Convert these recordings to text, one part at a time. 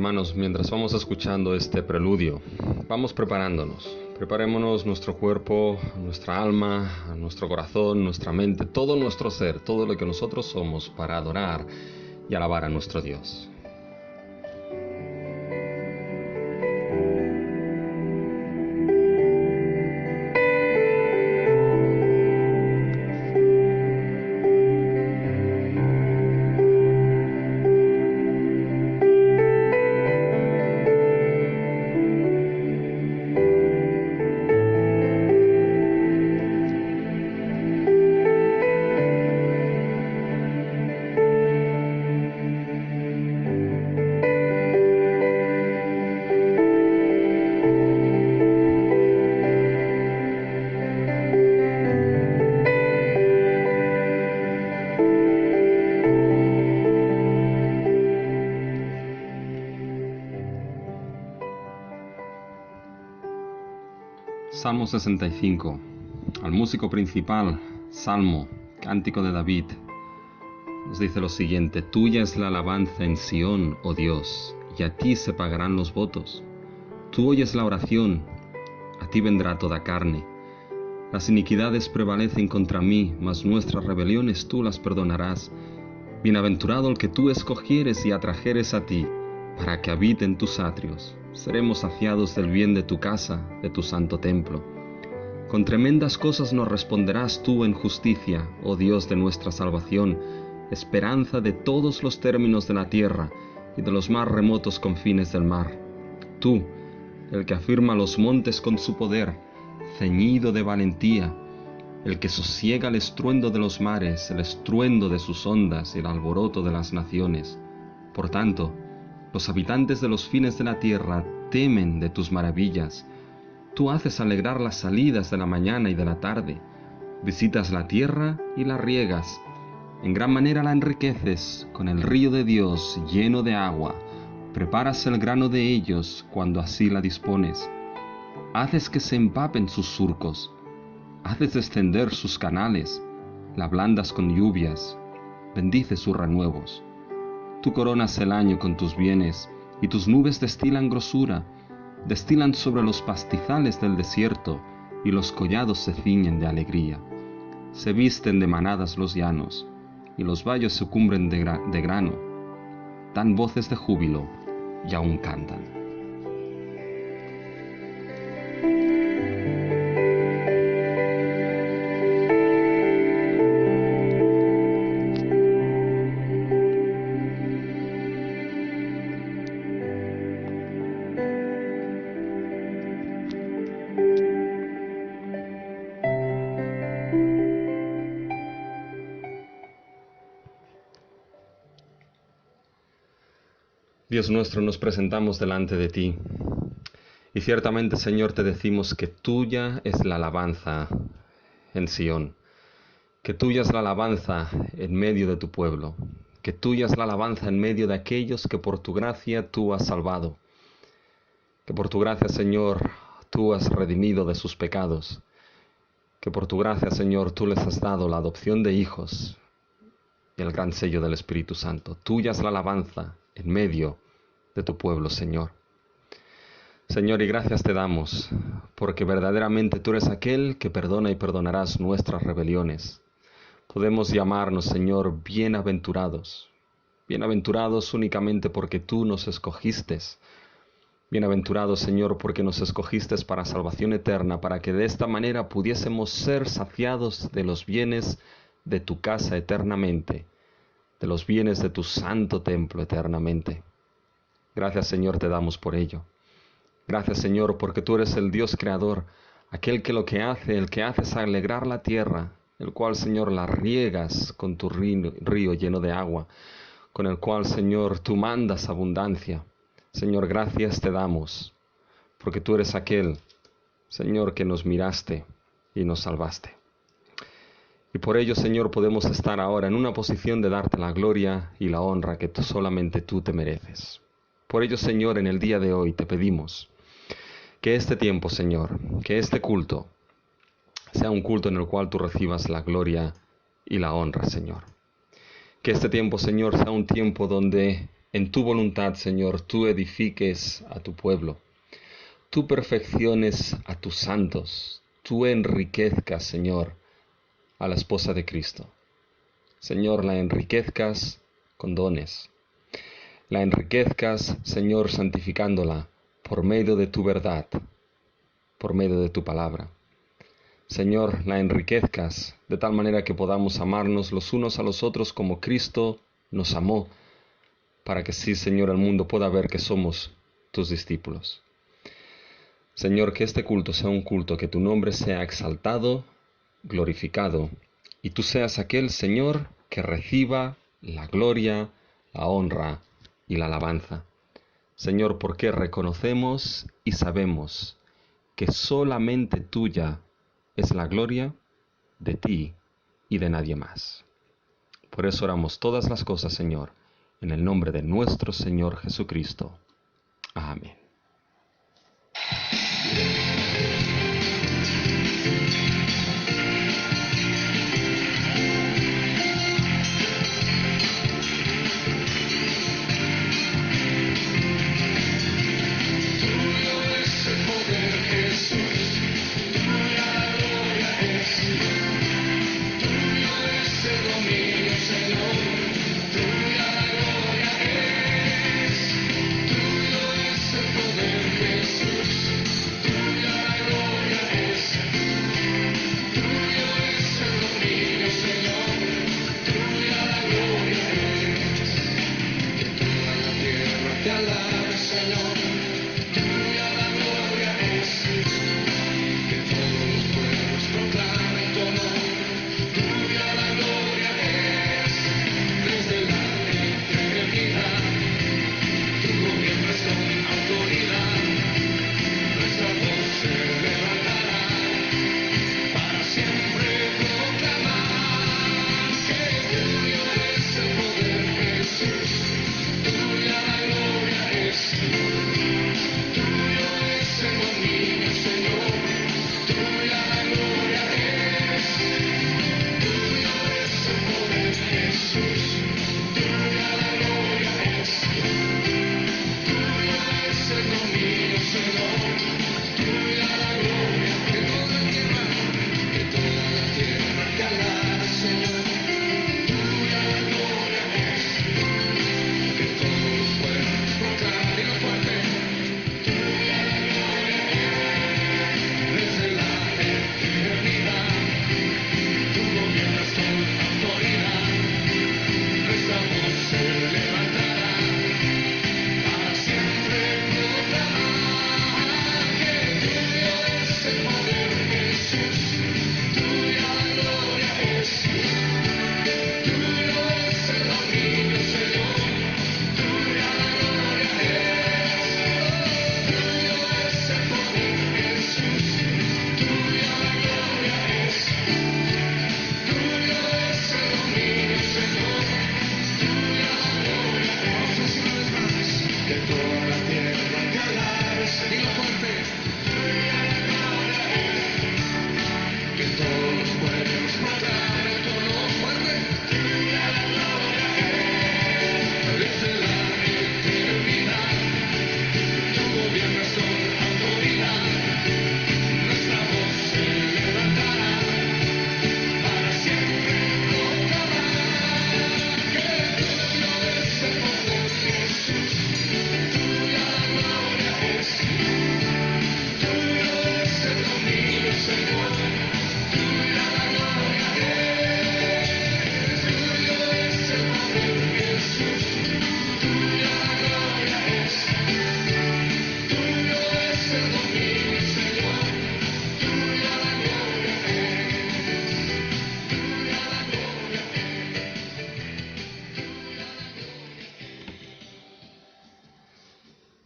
Hermanos, mientras vamos escuchando este preludio, vamos preparándonos. Preparémonos nuestro cuerpo, nuestra alma, nuestro corazón, nuestra mente, todo nuestro ser, todo lo que nosotros somos para adorar y alabar a nuestro Dios. Salmo 65. Al músico principal, Salmo, Cántico de David, nos dice lo siguiente: Tuya es la alabanza en Sión, oh Dios, y a ti se pagarán los votos. Tú oyes la oración, a ti vendrá toda carne. Las iniquidades prevalecen contra mí, mas nuestras rebeliones tú las perdonarás. Bienaventurado el que tú escogieres y atrajeres a ti, para que habite en tus atrios. Seremos saciados del bien de tu casa, de tu santo templo. Con tremendas cosas nos responderás tú en justicia, oh Dios de nuestra salvación, esperanza de todos los términos de la tierra y de los más remotos confines del mar. Tú, el que afirma los montes con su poder, ceñido de valentía, el que sosiega el estruendo de los mares, el estruendo de sus ondas y el alboroto de las naciones. Por tanto, los habitantes de los fines de la tierra temen de tus maravillas. Tú haces alegrar las salidas de la mañana y de la tarde. Visitas la tierra y la riegas. En gran manera la enriqueces con el río de Dios lleno de agua. Preparas el grano de ellos cuando así la dispones. Haces que se empapen sus surcos. Haces descender sus canales. La ablandas con lluvias. Bendices sus renuevos. Tú coronas el año con tus bienes, y tus nubes destilan grosura, destilan sobre los pastizales del desierto, y los collados se ciñen de alegría. Se visten de manadas los llanos, y los valles se cubren de grano. Dan voces de júbilo, y aún cantan. Dios nuestro, nos presentamos delante de ti, y ciertamente, Señor, te decimos que tuya es la alabanza en Sión, que tuya es la alabanza en medio de tu pueblo, que tuya es la alabanza en medio de aquellos que por tu gracia tú has salvado, que por tu gracia, Señor, tú has redimido de sus pecados, que por tu gracia, Señor, tú les has dado la adopción de hijos y el gran sello del Espíritu Santo. Tuya es la alabanza en medio de tu pueblo, Señor. Señor, y gracias te damos, porque verdaderamente tú eres aquel que perdona y perdonarás nuestras rebeliones. Podemos llamarnos, Señor, bienaventurados. Bienaventurados únicamente porque tú nos escogiste. Bienaventurados, Señor, porque nos escogiste para salvación eterna, para que de esta manera pudiésemos ser saciados de los bienes de tu casa eternamente, de los bienes de tu santo templo eternamente. Gracias, Señor, te damos por ello. Gracias, Señor, porque tú eres el Dios creador, aquel que lo que hace, el que hace es alegrar la tierra, el cual, Señor, la riegas con tu río lleno de agua, con el cual, Señor, tú mandas abundancia. Señor, gracias te damos, porque tú eres aquel, Señor, que nos miraste y nos salvaste. Y por ello, Señor, podemos estar ahora en una posición de darte la gloria y la honra que solamente tú te mereces. Por ello, Señor, en el día de hoy te pedimos que este tiempo, Señor, que este culto sea un culto en el cual tú recibas la gloria y la honra, Señor. Que este tiempo, Señor, sea un tiempo donde en tu voluntad, Señor, tú edifiques a tu pueblo, tú perfecciones a tus santos, tú enriquezcas, Señor, a la esposa de Cristo. Señor, la enriquezcas con dones. La enriquezcas, Señor, santificándola por medio de tu verdad, por medio de tu palabra. Señor, la enriquezcas de tal manera que podamos amarnos los unos a los otros como Cristo nos amó, para que sí, Señor, el mundo pueda ver que somos tus discípulos. Señor, que este culto sea un culto, que tu nombre sea exaltado, glorificado, y tú seas aquel, Señor, que reciba la gloria, la honra y la alabanza. Señor, porque reconocemos y sabemos que solamente tuya es la gloria de ti y de nadie más. Por eso oramos todas las cosas, Señor, en el nombre de nuestro Señor Jesucristo. Amén.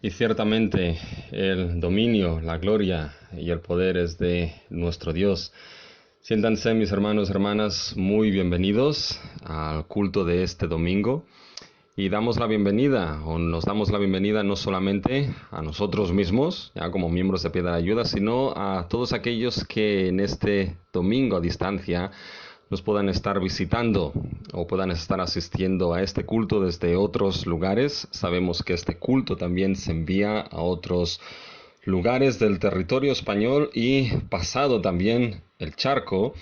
Y ciertamente el dominio, la gloria y el poder es de nuestro Dios. Siéntanse, mis hermanos y hermanas, muy bienvenidos al culto de este domingo. Y damos la bienvenida, o nos damos la bienvenida no solamente a nosotros mismos, ya como miembros de Piedra de Ayuda, sino a todos aquellos que en este domingo a distancia nos puedan estar visitando o puedan estar asistiendo a este culto desde otros lugares. Sabemos que este culto también se envía a otros lugares del territorio español y pasado también el charco.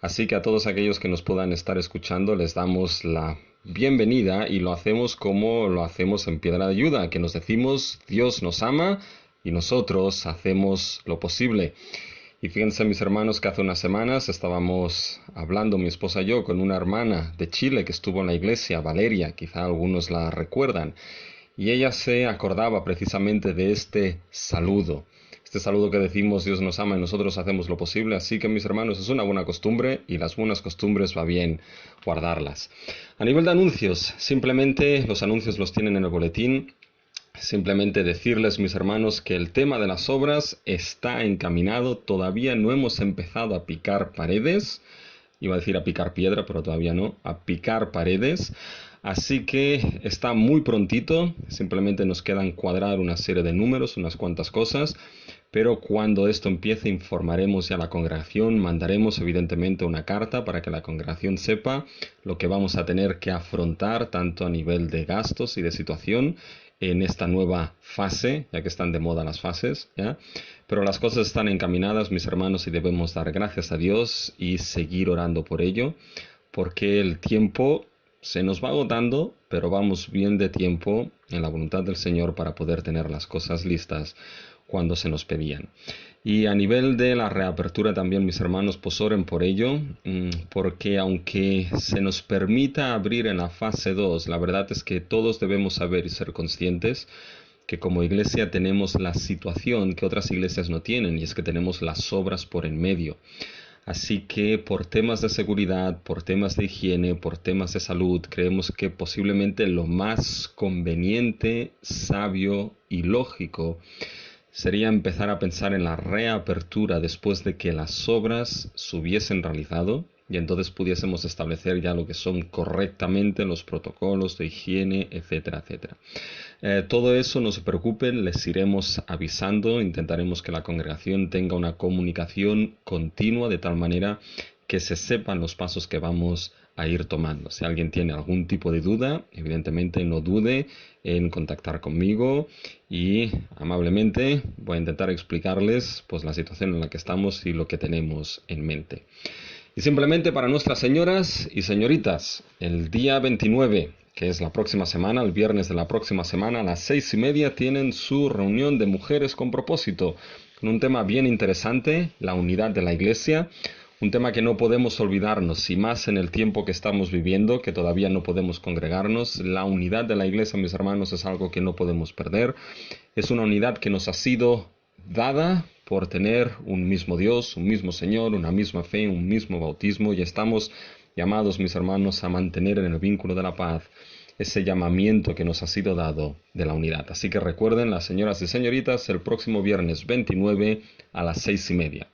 Así que a todos aquellos que nos puedan estar escuchando les damos la bienvenida y lo hacemos como lo hacemos en Piedra de Ayuda, que nos decimos Dios nos ama y nosotros hacemos lo posible. Y fíjense mis hermanos que hace unas semanas estábamos hablando mi esposa y yo con una hermana de Chile que estuvo en la iglesia, Valeria, quizá algunos la recuerdan, y ella se acordaba precisamente de este saludo que decimos Dios nos ama y nosotros hacemos lo posible. Así que mis hermanos, es una buena costumbre y las buenas costumbres va bien guardarlas. A nivel de anuncios, simplemente los anuncios los tienen en el boletín. Simplemente decirles, mis hermanos, que el tema de las obras está encaminado. Todavía no hemos empezado a picar paredes. Iba a decir a picar piedra, pero todavía no. A picar paredes. Así que está muy prontito. Simplemente nos quedan cuadrar una serie de números, unas cuantas cosas. Pero cuando esto empiece informaremos ya a la congregación, mandaremos evidentemente una carta para que la congregación sepa lo que vamos a tener que afrontar tanto a nivel de gastos y de situación en esta nueva fase, ya que están de moda las fases, ¿ya? Pero las cosas están encaminadas, mis hermanos, y debemos dar gracias a Dios y seguir orando por ello, porque el tiempo se nos va agotando, pero vamos bien de tiempo en la voluntad del Señor para poder tener las cosas listas cuando se nos pedían. Y a nivel de la reapertura también, mis hermanos, pues oren por ello, porque aunque se nos permita abrir en la fase 2, la verdad es que todos debemos saber y ser conscientes que como iglesia tenemos la situación que otras iglesias no tienen, y es que tenemos las obras por en medio. Así que por temas de seguridad, por temas de higiene, por temas de salud, creemos que posiblemente lo más conveniente, sabio y lógico sería empezar a pensar en la reapertura después de que las obras se hubiesen realizado y entonces pudiésemos establecer ya lo que son correctamente los protocolos de higiene, etcétera, etcétera. Todo eso, no se preocupen, les iremos avisando, intentaremos que la congregación tenga una comunicación continua de tal manera que se sepan los pasos que vamos a ir tomando. Si alguien tiene algún tipo de duda, evidentemente no dude en contactar conmigo y amablemente voy a intentar explicarles pues la situación en la que estamos y lo que tenemos en mente. Y simplemente para nuestras señoras y señoritas, el día 29, que es la próxima semana, el viernes de la próxima semana, a las 6:30, tienen su reunión de mujeres con propósito, con un tema bien interesante, la unidad de la iglesia. Un tema que no podemos olvidarnos, y más en el tiempo que estamos viviendo, que todavía no podemos congregarnos. La unidad de la iglesia, mis hermanos, es algo que no podemos perder. Es una unidad que nos ha sido dada por tener un mismo Dios, un mismo Señor, una misma fe, un mismo bautismo, y estamos llamados, mis hermanos, a mantener en el vínculo de la paz ese llamamiento que nos ha sido dado de la unidad. Así que recuerden, las señoras y señoritas, el próximo viernes 29 a las 6:30.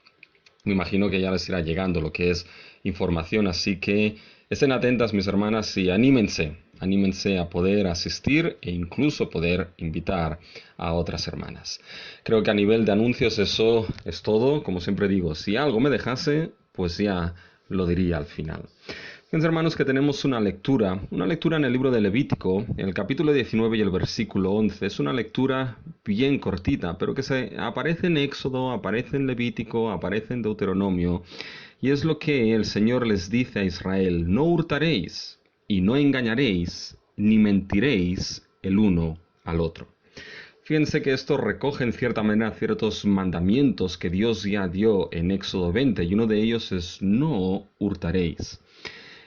Me imagino que ya les irá llegando lo que es información, así que estén atentas, mis hermanas, y anímense a poder asistir e incluso poder invitar a otras hermanas. Creo que a nivel de anuncios eso es todo. Como siempre digo, si algo me dejase, pues ya lo diría al final. Fíjense, hermanos, que tenemos una lectura en el libro de Levítico, en el capítulo 19 y el versículo 11. Es una lectura bien cortita, pero que aparece en Éxodo, aparece en Levítico, aparece en Deuteronomio, y es lo que el Señor les dice a Israel: no hurtaréis, y no engañaréis, ni mentiréis el uno al otro. Fíjense que esto recoge en cierta manera ciertos mandamientos que Dios ya dio en Éxodo 20, y uno de ellos es no hurtaréis.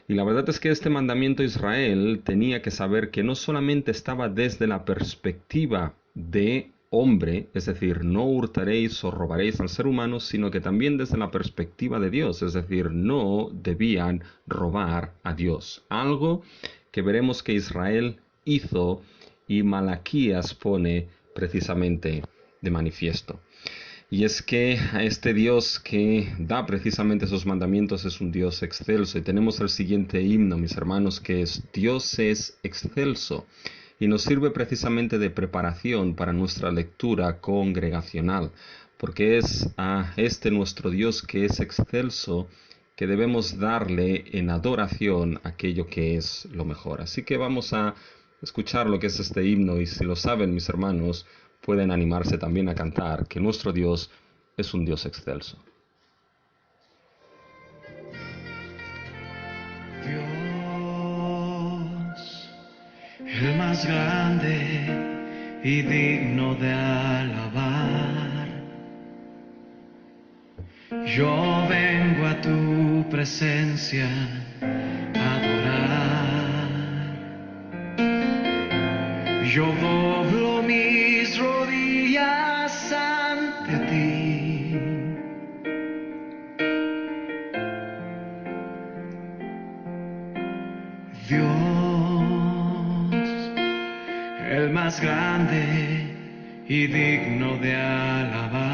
Y la verdad es que este mandamiento Israel tenía que saber que no solamente estaba desde la perspectiva de hombre, es decir, no hurtaréis o robaréis al ser humano, sino que también desde la perspectiva de Dios, es decir, no debían robar a Dios. Algo que veremos que Israel hizo y Malaquías pone precisamente de manifiesto. Y es que a este Dios que da precisamente esos mandamientos es un Dios excelso. Y tenemos el siguiente himno, mis hermanos, que es: Dios es excelso. Y nos sirve precisamente de preparación para nuestra lectura congregacional. Porque es a este nuestro Dios que es excelso que debemos darle en adoración aquello que es lo mejor. Así que vamos a escuchar lo que es este himno, y si lo saben mis hermanos, pueden animarse también a cantar, que nuestro Dios es un Dios excelso. Dios, el más grande y digno de alabar, yo vengo a tu presencia a adorar. Yo doblo mis rodillas ante ti. Dios, el más grande y digno de alabar,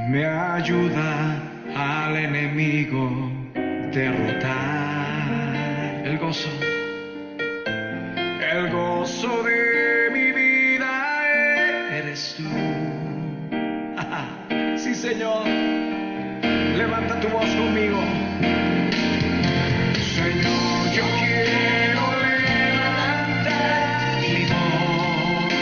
me ayuda al enemigo derrotar. El gozo de mi vida eres tú. Sí, Señor, levanta tu voz conmigo. Señor, yo quiero levantar mi voz.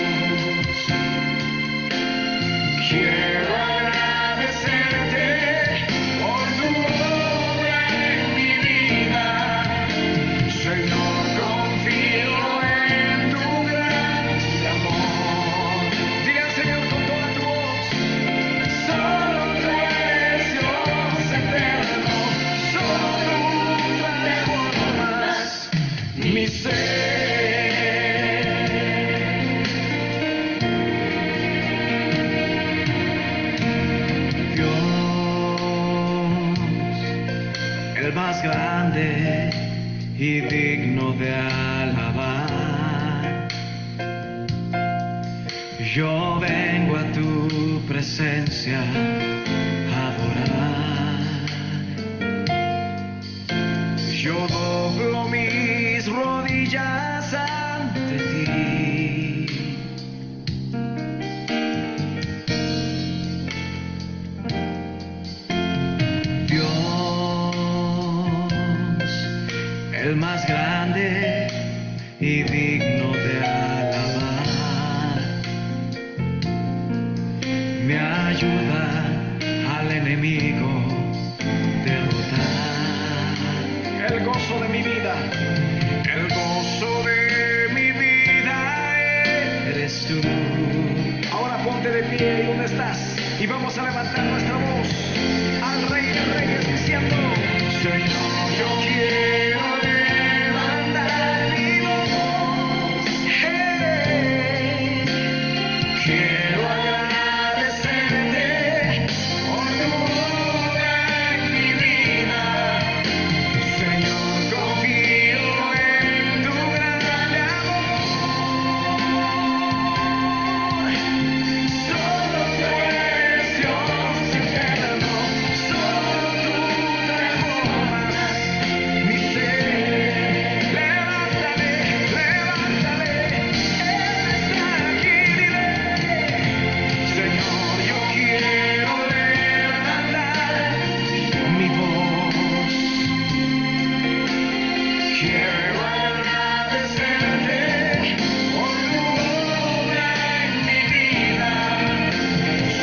Quiero agradecerte por tu obra en mi vida. Señor, confío en tu gran amor. Dile al Señor con toda tu voz. Solo tú eres Dios eterno. Solo tú transformas mi ser. El más grande y digno de alabar, yo vengo a tu presencia a adorar. Yo doblo mis rodillas ante ti. El más grande y digno de alabar, me ayuda al enemigo derrotar. El gozo de mi vida, el gozo de mi vida eres tú. Ahora ponte de pie, ¿dónde estás? Y vamos a levantar nuestra voz al Rey de Reyes diciendo: Señor, yo quiero levantar mi voz. Hey, quiero agradecerte por tu obra en mi vida. Señor, confío en tu gran amor. Solo tú eres Dios eterno. Solo tú transformas mi ser. Levántale, levántale, Él está aquí, dile. Señor, yo quiero levantar mi voz. Quiero agradecerte por tu obra en mi vida.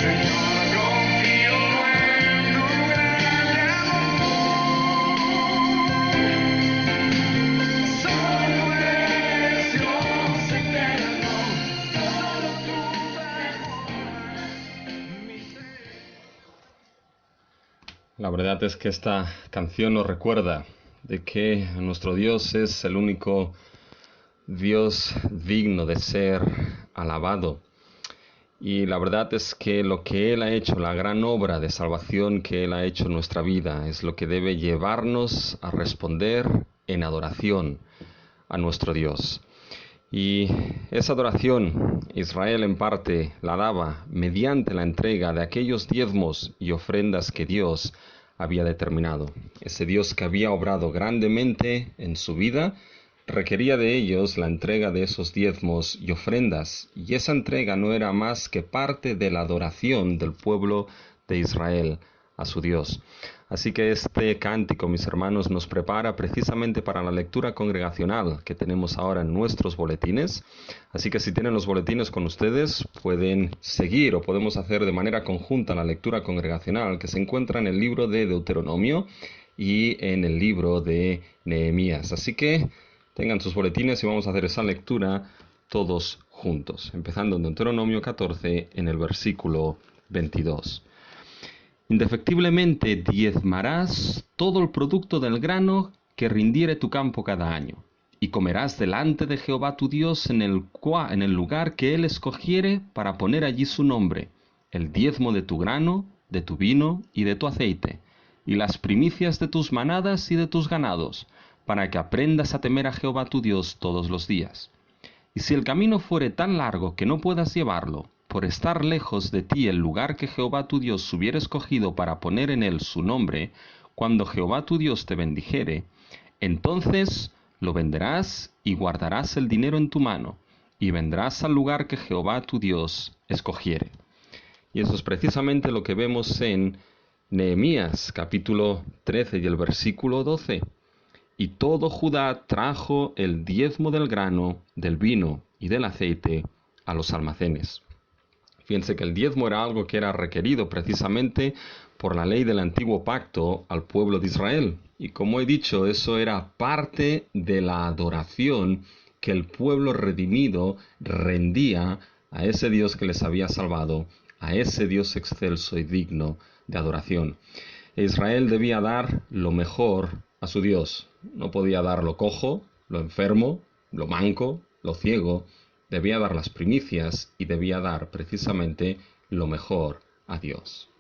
Señor, confío en tu gran amor. Solo eres Dios eterno. Solo tú transformas mi ser. La verdad es que esta canción nos recuerda de que nuestro Dios es el único Dios digno de ser alabado. Y la verdad es que lo que Él ha hecho, la gran obra de salvación que Él ha hecho en nuestra vida, es lo que debe llevarnos a responder en adoración a nuestro Dios. Y esa adoración Israel en parte la daba mediante la entrega de aquellos diezmos y ofrendas que Dios había determinado. Ese Dios que había obrado grandemente en su vida requería de ellos la entrega de esos diezmos y ofrendas, y esa entrega no era más que parte de la adoración del pueblo de Israel a su Dios. Así que este cántico, mis hermanos, nos prepara precisamente para la lectura congregacional que tenemos ahora en nuestros boletines. Así que si tienen los boletines con ustedes, pueden seguir o podemos hacer de manera conjunta la lectura congregacional que se encuentra en el libro de Deuteronomio y en el libro de Nehemías. Así que tengan sus boletines y vamos a hacer esa lectura todos juntos, empezando en Deuteronomio 14 en el versículo 22. Indefectiblemente diezmarás todo el producto del grano que rindiere tu campo cada año, y comerás delante de Jehová tu Dios en el lugar que él escogiere para poner allí su nombre, el diezmo de tu grano, de tu vino y de tu aceite, y las primicias de tus manadas y de tus ganados, para que aprendas a temer a Jehová tu Dios todos los días. Y si el camino fuere tan largo que no puedas llevarlo, por estar lejos de ti el lugar que Jehová tu Dios hubiera escogido para poner en él su nombre, cuando Jehová tu Dios te bendijere, entonces lo venderás y guardarás el dinero en tu mano, y vendrás al lugar que Jehová tu Dios escogiere. Y eso es precisamente lo que vemos en Nehemías capítulo 13 y el versículo 12. Y todo Judá trajo el diezmo del grano, del vino y del aceite a los almacenes. Fíjense que el diezmo era algo que era requerido precisamente por la ley del antiguo pacto al pueblo de Israel. Y como he dicho, eso era parte de la adoración que el pueblo redimido rendía a ese Dios que les había salvado, a ese Dios excelso y digno de adoración. Israel debía dar lo mejor a su Dios. No podía dar lo cojo, lo enfermo, lo manco, lo ciego. Debía dar las primicias y debía dar precisamente lo mejor a Dios.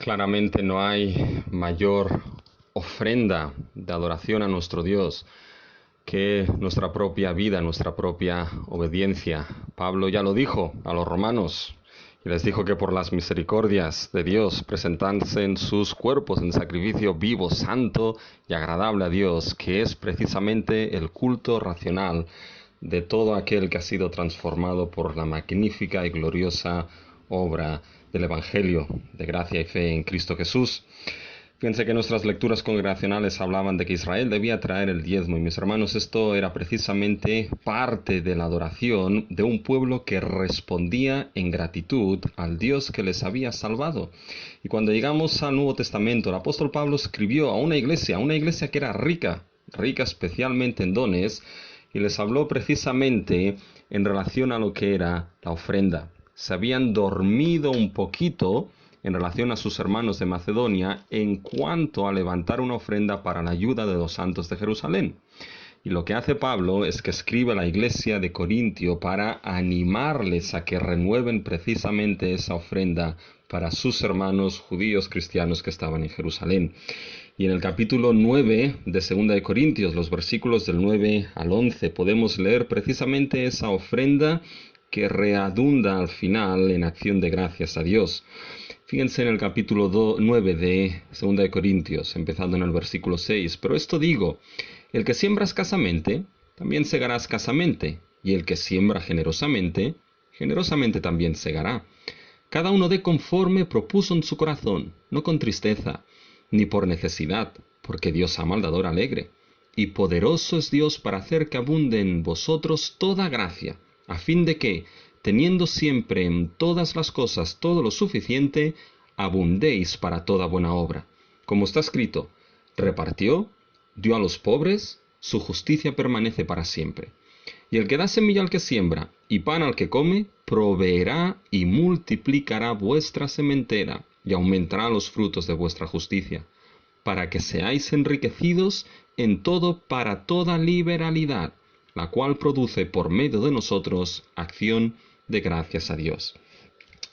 Claramente no hay mayor ofrenda de adoración a nuestro Dios que nuestra propia vida, nuestra propia obediencia. Pablo ya lo dijo a los romanos y les dijo que por las misericordias de Dios presentasen sus cuerpos en sacrificio vivo, santo y agradable a Dios, que es precisamente el culto racional de todo aquel que ha sido transformado por la magnífica y gloriosa obra del Evangelio de gracia y fe en Cristo Jesús. Fíjense que nuestras lecturas congregacionales hablaban de que Israel debía traer el diezmo, y mis hermanos, esto era precisamente parte de la adoración de un pueblo que respondía en gratitud al Dios que les había salvado. Y cuando llegamos al Nuevo Testamento, el apóstol Pablo escribió a una iglesia que era rica especialmente en dones, y les habló precisamente en relación a lo que era la ofrenda. Se habían dormido un poquito en relación a sus hermanos de Macedonia en cuanto a levantar una ofrenda para la ayuda de los santos de Jerusalén. Y lo que hace Pablo es que escribe a la iglesia de Corintio para animarles a que renueven precisamente esa ofrenda para sus hermanos judíos cristianos que estaban en Jerusalén. Y en el capítulo 9 de 2 de Corintios, los versículos del 9 al 11, podemos leer precisamente esa ofrenda que redunda al final en acción de gracias a Dios. Fíjense en el capítulo 9 de 2 de Corintios, empezando en el versículo 6. Pero esto digo, el que siembra escasamente, también segará escasamente, y el que siembra generosamente, generosamente también segará. Cada uno dé conforme propuso en su corazón, no con tristeza, ni por necesidad, porque Dios ama al dador alegre. Y poderoso es Dios para hacer que abunde en vosotros toda gracia, a fin de que, teniendo siempre en todas las cosas todo lo suficiente, abundéis para toda buena obra. Como está escrito, repartió, dio a los pobres, su justicia permanece para siempre. Y el que da semilla al que siembra y pan al que come, proveerá y multiplicará vuestra sementera y aumentará los frutos de vuestra justicia, para que seáis enriquecidos en todo para toda liberalidad, la cual produce por medio de nosotros acción de gracias a Dios.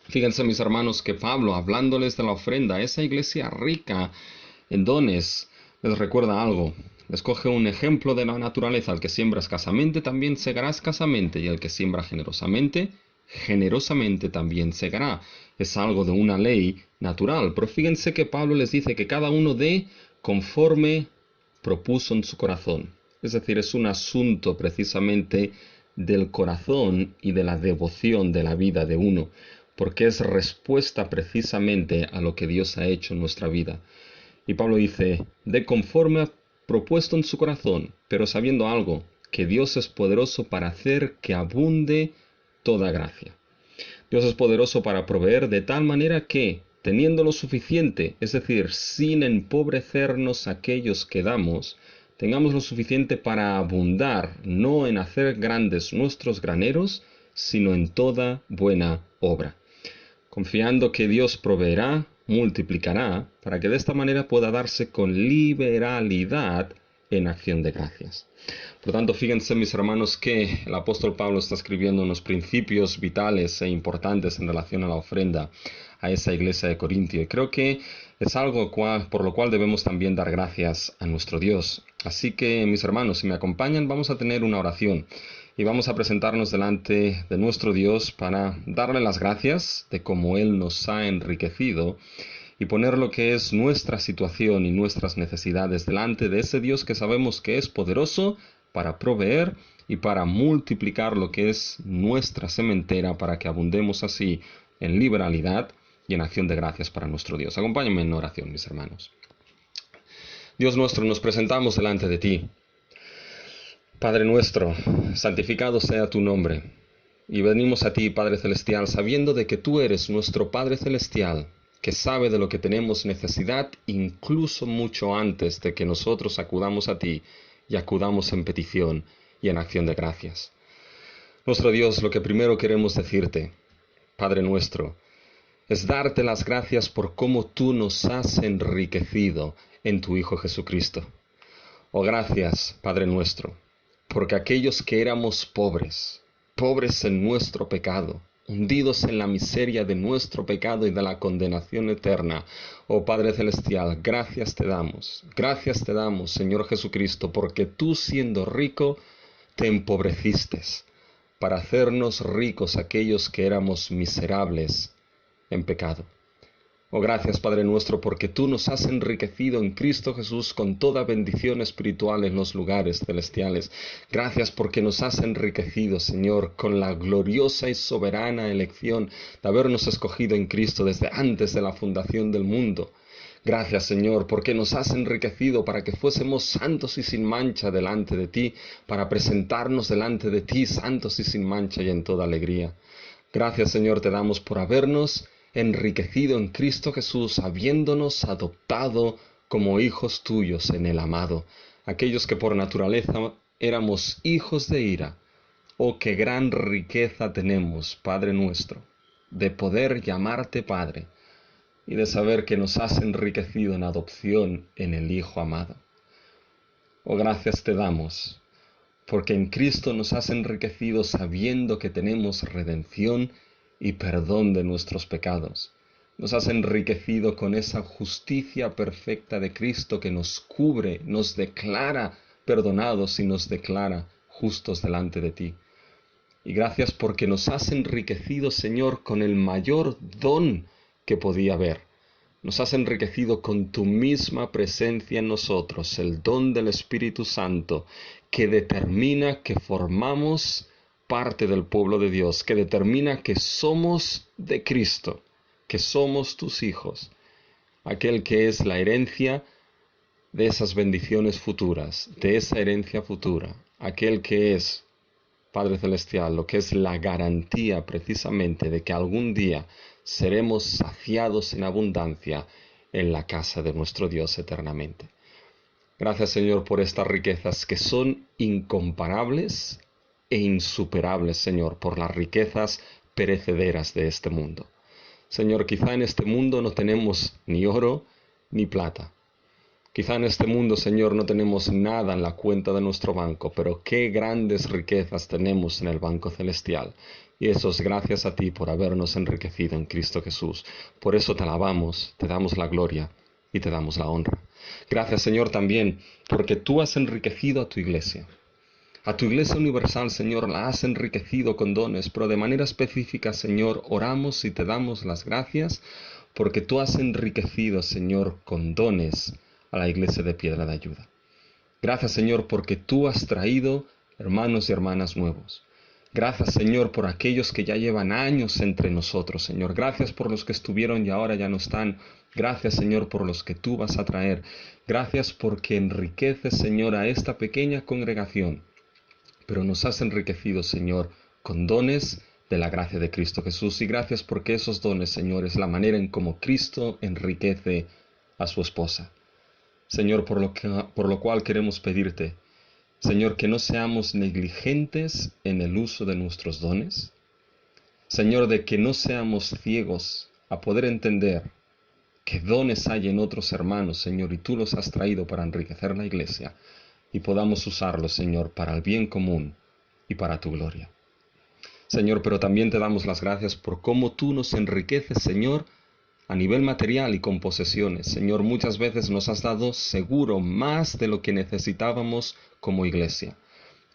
Fíjense, mis hermanos, que Pablo, hablándoles de la ofrenda a esa iglesia rica en dones, les recuerda algo. Les coge un ejemplo de la naturaleza. El que siembra escasamente también segará escasamente, y el que siembra generosamente, generosamente también segará. Es algo de una ley natural. Pero fíjense que Pablo les dice que cada uno dé conforme propuso en su corazón. Es decir, es un asunto precisamente del corazón y de la devoción de la vida de uno, porque es respuesta precisamente a lo que Dios ha hecho en nuestra vida. Y Pablo dice, de conforme ha propuesto en su corazón, pero sabiendo algo, que Dios es poderoso para hacer que abunde toda gracia. Dios es poderoso para proveer de tal manera que, teniendo lo suficiente, es decir, sin empobrecernos aquellos que damos, tengamos lo suficiente para abundar, no en hacer grandes nuestros graneros, sino en toda buena obra, confiando que Dios proveerá, multiplicará, para que de esta manera pueda darse con liberalidad en acción de gracias. Por lo tanto, fíjense, mis hermanos, que el apóstol Pablo está escribiendo unos principios vitales e importantes en relación a la ofrenda a esa iglesia de Corintio. Y creo que es algo por lo cual debemos también dar gracias a nuestro Dios. Así que, mis hermanos, si me acompañan, vamos a tener una oración y vamos a presentarnos delante de nuestro Dios para darle las gracias de cómo Él nos ha enriquecido y poner lo que es nuestra situación y nuestras necesidades delante de ese Dios que sabemos que es poderoso para proveer y para multiplicar lo que es nuestra sementera, para que abundemos así en liberalidad y en acción de gracias para nuestro Dios. Acompáñenme en oración, mis hermanos. Dios nuestro, nos presentamos delante de ti. Padre nuestro, santificado sea tu nombre. Y venimos a ti, Padre Celestial, sabiendo de que tú eres nuestro Padre Celestial, que sabe de lo que tenemos necesidad, incluso mucho antes de que nosotros acudamos a ti y acudamos en petición y en acción de gracias. Nuestro Dios, lo que primero queremos decirte, Padre nuestro, es darte las gracias por cómo tú nos has enriquecido en tu Hijo Jesucristo. Oh, gracias, Padre nuestro, porque aquellos que éramos pobres en nuestro pecado, hundidos en la miseria de nuestro pecado y de la condenación eterna. Oh Padre Celestial, gracias te damos, Señor Jesucristo, porque tú siendo rico, te empobreciste para hacernos ricos aquellos que éramos miserables en pecado. Oh, gracias, Padre nuestro, porque tú nos has enriquecido en Cristo Jesús con toda bendición espiritual en los lugares celestiales. Gracias porque nos has enriquecido, Señor, con la gloriosa y soberana elección de habernos escogido en Cristo desde antes de la fundación del mundo. Gracias, Señor, porque nos has enriquecido para que fuésemos santos y sin mancha delante de ti, para presentarnos delante de ti santos y sin mancha y en toda alegría. Gracias, Señor, te damos por habernos enriquecido en Cristo Jesús, habiéndonos adoptado como hijos tuyos en el amado, aquellos que por naturaleza éramos hijos de ira. Oh, qué gran riqueza tenemos, Padre nuestro, de poder llamarte Padre y de saber que nos has enriquecido en adopción en el Hijo amado. Oh, gracias te damos, porque en Cristo nos has enriquecido sabiendo que tenemos redención y perdón de nuestros pecados. Nos has enriquecido con esa justicia perfecta de Cristo que nos cubre, nos declara perdonados y nos declara justos delante de ti. Y gracias porque nos has enriquecido, Señor, con el mayor don que podía haber. Nos has enriquecido con tu misma presencia en nosotros, el don del Espíritu Santo, que determina que formamos parte del pueblo de Dios, que determina que somos de Cristo, que somos tus hijos, aquel que es la herencia de esas bendiciones futuras, de esa herencia futura, aquel que es, Padre Celestial, lo que es la garantía precisamente de que algún día seremos saciados en abundancia en la casa de nuestro Dios eternamente. Gracias, Señor, por estas riquezas que son incomparables e insuperables, Señor, por las riquezas perecederas de este mundo. Señor, quizá en este mundo no tenemos ni oro ni plata. Quizá en este mundo, Señor, no tenemos nada en la cuenta de nuestro banco, pero qué grandes riquezas tenemos en el banco celestial. Y eso es gracias a ti por habernos enriquecido en Cristo Jesús. Por eso te alabamos, te damos la gloria y te damos la honra. Gracias, Señor, también porque tú has enriquecido a tu iglesia. A tu iglesia universal, Señor, la has enriquecido con dones, pero de manera específica, Señor, oramos y te damos las gracias porque tú has enriquecido, Señor, con dones a la iglesia de Piedra de Ayuda. Gracias, Señor, porque tú has traído hermanos y hermanas nuevos. Gracias, Señor, por aquellos que ya llevan años entre nosotros, Señor. Gracias por los que estuvieron y ahora ya no están. Gracias, Señor, por los que tú vas a traer. Gracias porque enriqueces, Señor, a esta pequeña congregación. Pero nos has enriquecido, Señor, con dones de la gracia de Cristo Jesús. Y gracias porque esos dones, Señor, es la manera en cómo Cristo enriquece a su esposa. Señor, por lo cual queremos pedirte, Señor, que no seamos negligentes en el uso de nuestros dones. Señor, de que no seamos ciegos a poder entender qué dones hay en otros hermanos, Señor, y tú los has traído para enriquecer la iglesia, y podamos usarlos, Señor, para el bien común y para tu gloria. Señor, pero también te damos las gracias por cómo tú nos enriqueces, Señor, a nivel material y con posesiones. Señor, muchas veces nos has dado seguro más de lo que necesitábamos como iglesia.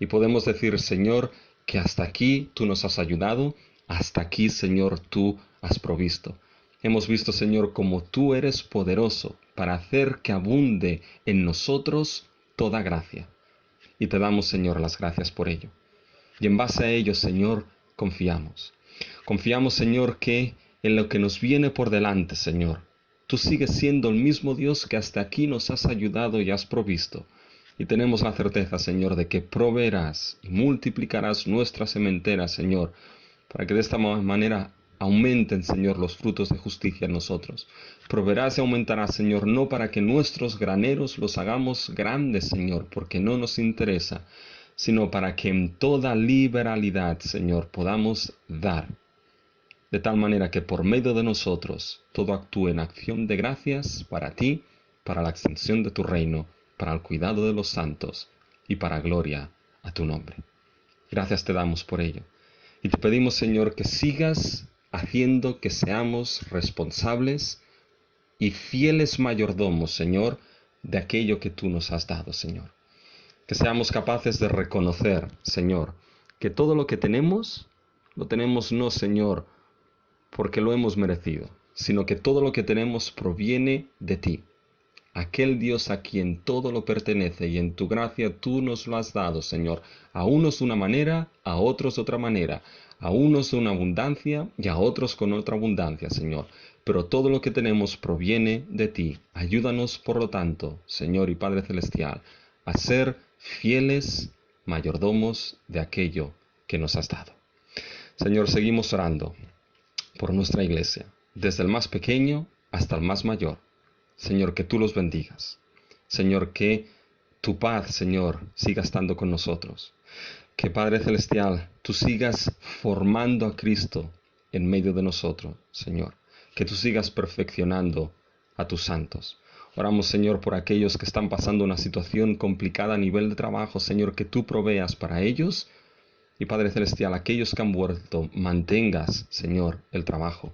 Y podemos decir, Señor, que hasta aquí tú nos has ayudado, hasta aquí, Señor, tú has provisto. Hemos visto, Señor, cómo tú eres poderoso para hacer que abunde en nosotros toda gracia. Y te damos, Señor, las gracias por ello. Y en base a ello, Señor, confiamos. Confiamos, Señor, que en lo que nos viene por delante, Señor, tú sigues siendo el mismo Dios que hasta aquí nos has ayudado y has provisto. Y tenemos la certeza, Señor, de que proveerás y multiplicarás nuestra sementera, Señor, para que de esta manera aumenten, Señor, los frutos de justicia en nosotros. Proveerás y aumentarás, Señor, no para que nuestros graneros los hagamos grandes, Señor, porque no nos interesa, sino para que en toda liberalidad, Señor, podamos dar, de tal manera que por medio de nosotros todo actúe en acción de gracias para ti, para la extensión de tu reino, para el cuidado de los santos y para gloria a tu nombre. Gracias te damos por ello. Y te pedimos, Señor, que sigas haciendo que seamos responsables y fieles mayordomos, Señor, de aquello que tú nos has dado, Señor. Que seamos capaces de reconocer, Señor, que todo lo que tenemos, lo tenemos no, Señor, porque lo hemos merecido, sino que todo lo que tenemos proviene de ti. Aquel Dios a quien todo lo pertenece y en tu gracia tú nos lo has dado, Señor. A unos de una manera, a otros de otra manera. A unos de una abundancia y a otros con otra abundancia, Señor. Pero todo lo que tenemos proviene de ti. Ayúdanos, por lo tanto, Señor y Padre Celestial, a ser fieles mayordomos de aquello que nos has dado. Señor, seguimos orando por nuestra iglesia, desde el más pequeño hasta el más mayor. Señor, que tú los bendigas. Señor, que tu paz, Señor, siga estando con nosotros. Que Padre Celestial, tú sigas formando a Cristo en medio de nosotros, Señor. Que tú sigas perfeccionando a tus santos. Oramos, Señor, por aquellos que están pasando una situación complicada a nivel de trabajo, Señor, que tú proveas para ellos. Y Padre Celestial, aquellos que han vuelto, mantengas, Señor, el trabajo.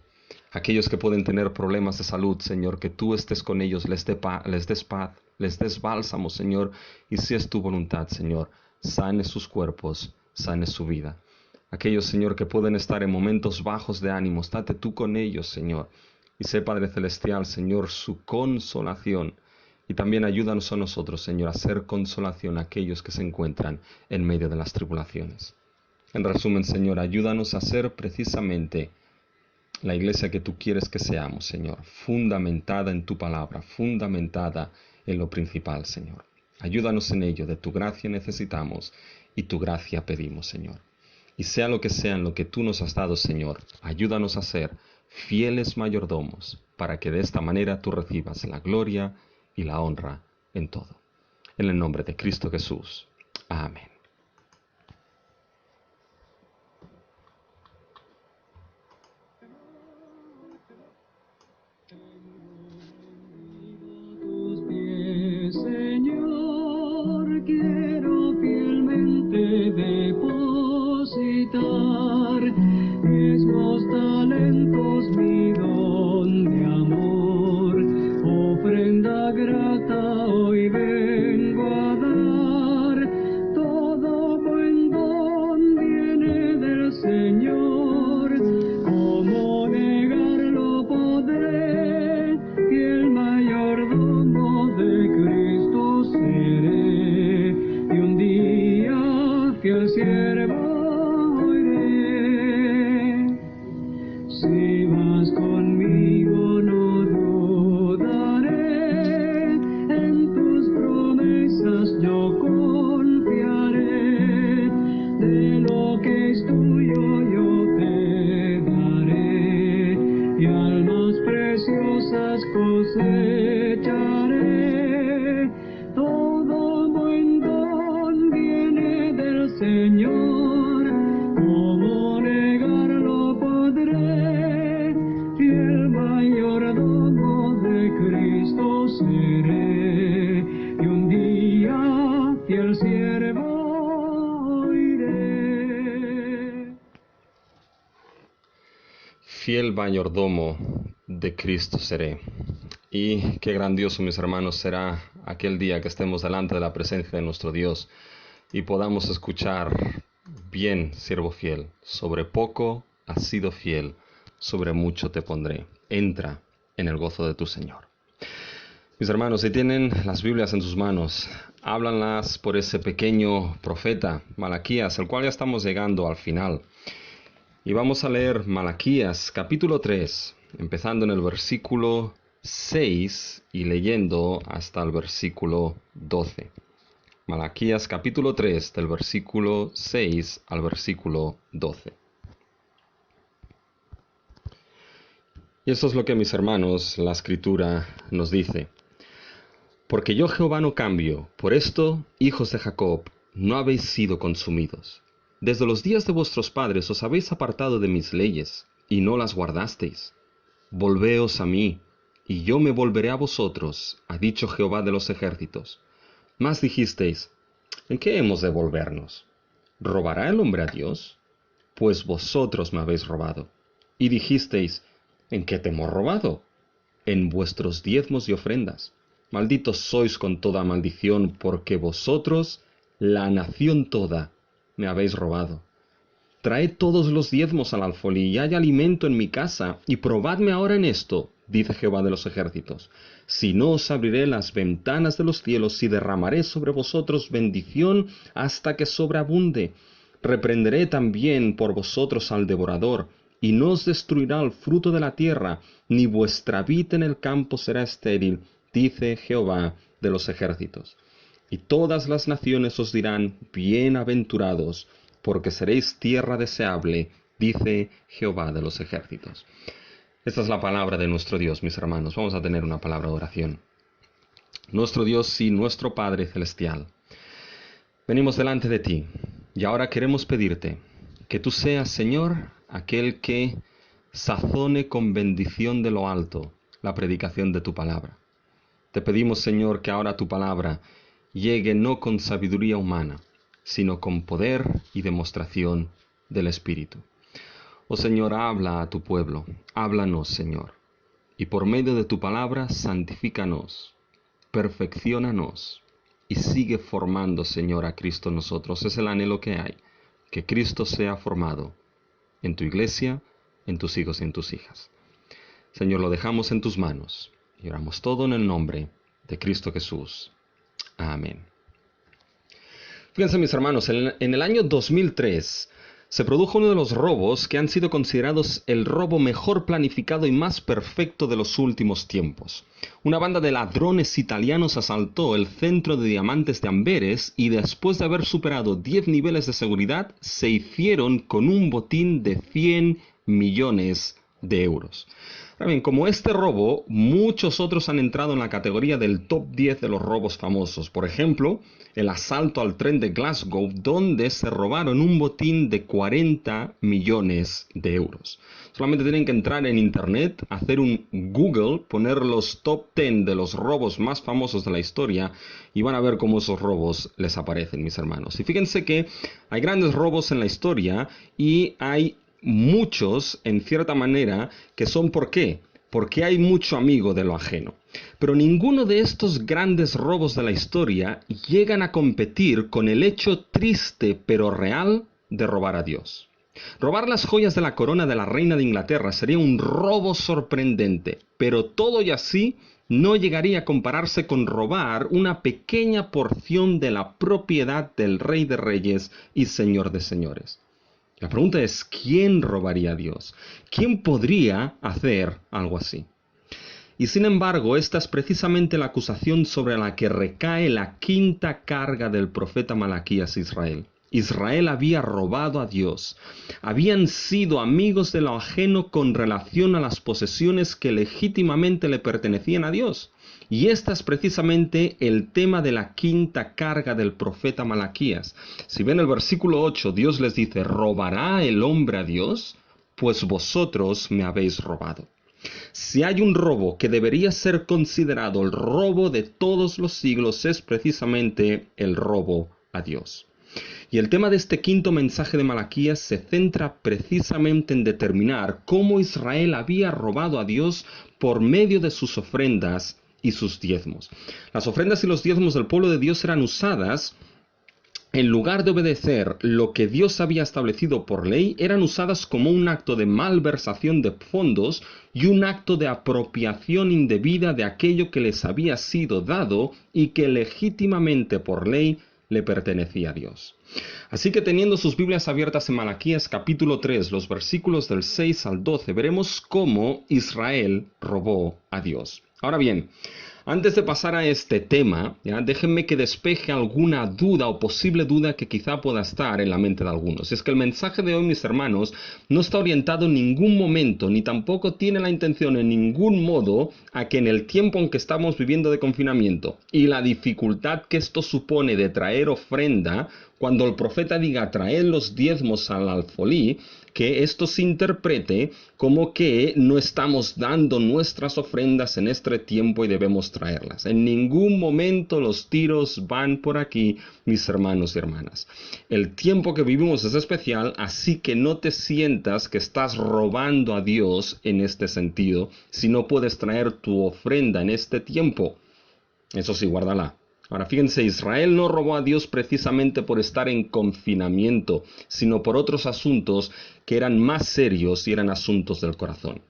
Aquellos que pueden tener problemas de salud, Señor, que tú estés con ellos, les des paz, les des bálsamo, Señor, y si es tu voluntad, Señor, sane sus cuerpos, sane su vida. Aquellos, Señor, que pueden estar en momentos bajos de ánimo, estate tú con ellos, Señor, y sé, Padre Celestial, Señor, su consolación. Y también ayúdanos a nosotros, Señor, a ser consolación a aquellos que se encuentran en medio de las tribulaciones. En resumen, Señor, ayúdanos a ser precisamente la iglesia que tú quieres que seamos, Señor, fundamentada en tu palabra, fundamentada en lo principal, Señor. Ayúdanos en ello, de tu gracia necesitamos y tu gracia pedimos, Señor. Y sea lo que sea en lo que tú nos has dado, Señor, ayúdanos a ser fieles mayordomos, para que de esta manera tú recibas la gloria y la honra en todo. En el nombre de Cristo Jesús. Amén. Tus pies, Señor, quiero fielmente depositar diezmos, talentos, mi don de amor, ofrenda grata hoy vengo a dar. Todo buen don viene del Señor, ¿cómo negarlo podré? Y el mayordomo de Cristo seré, y un día fiel siervo iré. Si vas conmigo no dudaré, en tus promesas yo confiaré, de lo que es tuyo yo te daré, y almas preciosas cosecharé. Todo buen don viene del Señor, ¿cómo negarlo podré? Fiel mayordomo de Cristo seré, y un día fiel siervo iré. Fiel mayordomo de Cristo seré. Y qué grandioso, mis hermanos, será aquel día que estemos delante de la presencia de nuestro Dios y podamos escuchar: bien, siervo fiel, sobre poco has sido fiel, sobre mucho te pondré. Entra en el gozo de tu Señor. Mis hermanos, si tienen las Biblias en sus manos, háblanlas por ese pequeño profeta, Malaquías, el cual ya estamos llegando al final. Y vamos a leer Malaquías capítulo 3, empezando en el versículo 6 y leyendo hasta el versículo 12. Malaquías capítulo 3, del versículo 6 al versículo 12. Y eso es lo que, mis hermanos, la Escritura nos dice. Porque yo Jehová no cambio, por esto, hijos de Jacob, no habéis sido consumidos. Desde los días de vuestros padres os habéis apartado de mis leyes, y no las guardasteis. Volveos a mí, y yo me volveré a vosotros, ha dicho Jehová de los ejércitos. Mas dijisteis: ¿en qué hemos de volvernos? ¿Robará el hombre a Dios? pues vosotros me habéis robado. Y dijisteis, ¿en qué te hemos robado? En vuestros diezmos y ofrendas. Malditos sois con toda maldición, porque vosotros, la nación toda, me habéis robado. Traed todos los diezmos al alfolí, y hay alimento en mi casa, y probadme ahora en esto, dice Jehová de los ejércitos. Si no, os abriré las ventanas de los cielos y derramaré sobre vosotros bendición hasta que sobreabunde. Reprenderé también por vosotros al devorador, y no os destruirá el fruto de la tierra, ni vuestra vid en el campo será estéril, dice Jehová de los ejércitos. Y todas las naciones os dirán, bienaventurados, porque seréis tierra deseable, dice Jehová de los ejércitos. Esta es la palabra de nuestro Dios, mis hermanos. Vamos a tener una palabra de oración. Nuestro Dios y nuestro Padre Celestial, venimos delante de ti, y ahora queremos pedirte que tú seas, Señor, aquel que sazone con bendición de lo alto la predicación de tu palabra. Te pedimos, Señor, que ahora tu palabra llegue no con sabiduría humana, sino con poder y demostración del Espíritu. Oh Señor, habla a tu pueblo, háblanos, Señor, y por medio de tu palabra santifícanos, perfecciónanos, y sigue formando, Señor, a Cristo en nosotros. Es el anhelo que hay, que Cristo sea formado en tu iglesia, en tus hijos y en tus hijas. Señor, lo dejamos en tus manos, y oramos todo en el nombre de Cristo Jesús. Amén. Fíjense, mis hermanos, en el año 2003 se produjo uno de los robos que han sido considerados el robo mejor planificado y más perfecto de los últimos tiempos. Una banda de ladrones italianos asaltó el centro de diamantes de Amberes y después de haber superado 10 niveles de seguridad, se hicieron con un botín de 100 millones de euros. Ahora bien, como este robo, muchos otros han entrado en la categoría del top 10 de los robos famosos. Por ejemplo, el asalto al tren de Glasgow, donde se robaron un botín de 40 millones de euros. Solamente tienen que entrar en internet, hacer un Google, poner los top 10 de los robos más famosos de la historia y van a ver cómo esos robos les aparecen, mis hermanos. Y fíjense que hay grandes robos en la historia y hay muchos, en cierta manera, que son ¿por qué? Porque hay mucho amigo de lo ajeno. Pero ninguno de estos grandes robos de la historia llegan a competir con el hecho triste pero real de robar a Dios. Robar las joyas de la corona de la reina de Inglaterra sería un robo sorprendente, pero todo y así no llegaría a compararse con robar una pequeña porción de la propiedad del Rey de Reyes y Señor de Señores. La pregunta es, ¿quién robaría a Dios? ¿Quién podría hacer algo así? Y sin embargo, esta es precisamente la acusación sobre la que recae la quinta carga del profeta Malaquías a Israel. Israel había robado a Dios. Habían sido amigos de lo ajeno con relación a las posesiones que legítimamente le pertenecían a Dios. Y este es precisamente el tema de la quinta carga del profeta Malaquías. Si ven el versículo 8, Dios les dice, ¿robará el hombre a Dios? Pues vosotros me habéis robado. Si hay un robo que debería ser considerado el robo de todos los siglos, es precisamente el robo a Dios. Y el tema de este quinto mensaje de Malaquías se centra precisamente en determinar cómo Israel había robado a Dios por medio de sus ofrendas y sus diezmos. Las ofrendas y los diezmos del pueblo de Dios eran usadas, en lugar de obedecer lo que Dios había establecido por ley, eran usadas como un acto de malversación de fondos y un acto de apropiación indebida de aquello que les había sido dado y que legítimamente por ley le pertenecía a Dios. Así que teniendo sus Biblias abiertas en Malaquías capítulo 3, los versículos del 6 al 12, veremos cómo Israel robó a Dios. Ahora bien, antes de pasar a este tema, déjenme que despeje alguna duda o posible duda que quizá pueda estar en la mente de algunos. Es que el mensaje de hoy, mis hermanos, no está orientado en ningún momento, ni tampoco tiene la intención en ningún modo a que en el tiempo en que estamos viviendo de confinamiento y la dificultad que esto supone de traer ofrenda cuando el profeta diga traed los diezmos al alfolí, que esto se interprete como que no estamos dando nuestras ofrendas en este tiempo y debemos traerlas. En ningún momento los tiros van por aquí, mis hermanos y hermanas. El tiempo que vivimos es especial, así que no te sientas que estás robando a Dios en este sentido, si no puedes traer tu ofrenda en este tiempo. Eso sí, guárdala. Ahora fíjense, Israel no robó a Dios precisamente por estar en confinamiento, sino por otros asuntos que eran más serios y eran asuntos del corazón.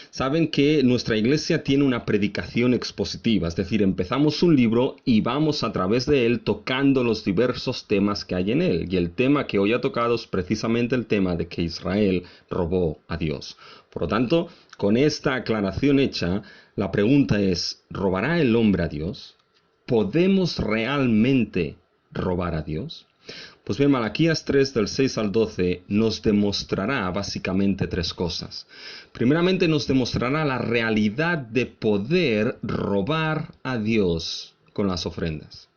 Saben que nuestra iglesia tiene una predicación expositiva, es decir, empezamos un libro y vamos a través de él tocando los diversos temas que hay en él. Y el tema que hoy ha tocado es precisamente el tema de que Israel robó a Dios. Por lo tanto, con esta aclaración hecha, la pregunta es, ¿robará el hombre a Dios? ¿Podemos realmente robar a Dios? Pues bien, Malaquías 3 del 6 al 12 nos demostrará básicamente tres cosas. Primeramente nos demostrará la realidad de poder robar a Dios con las ofrendas.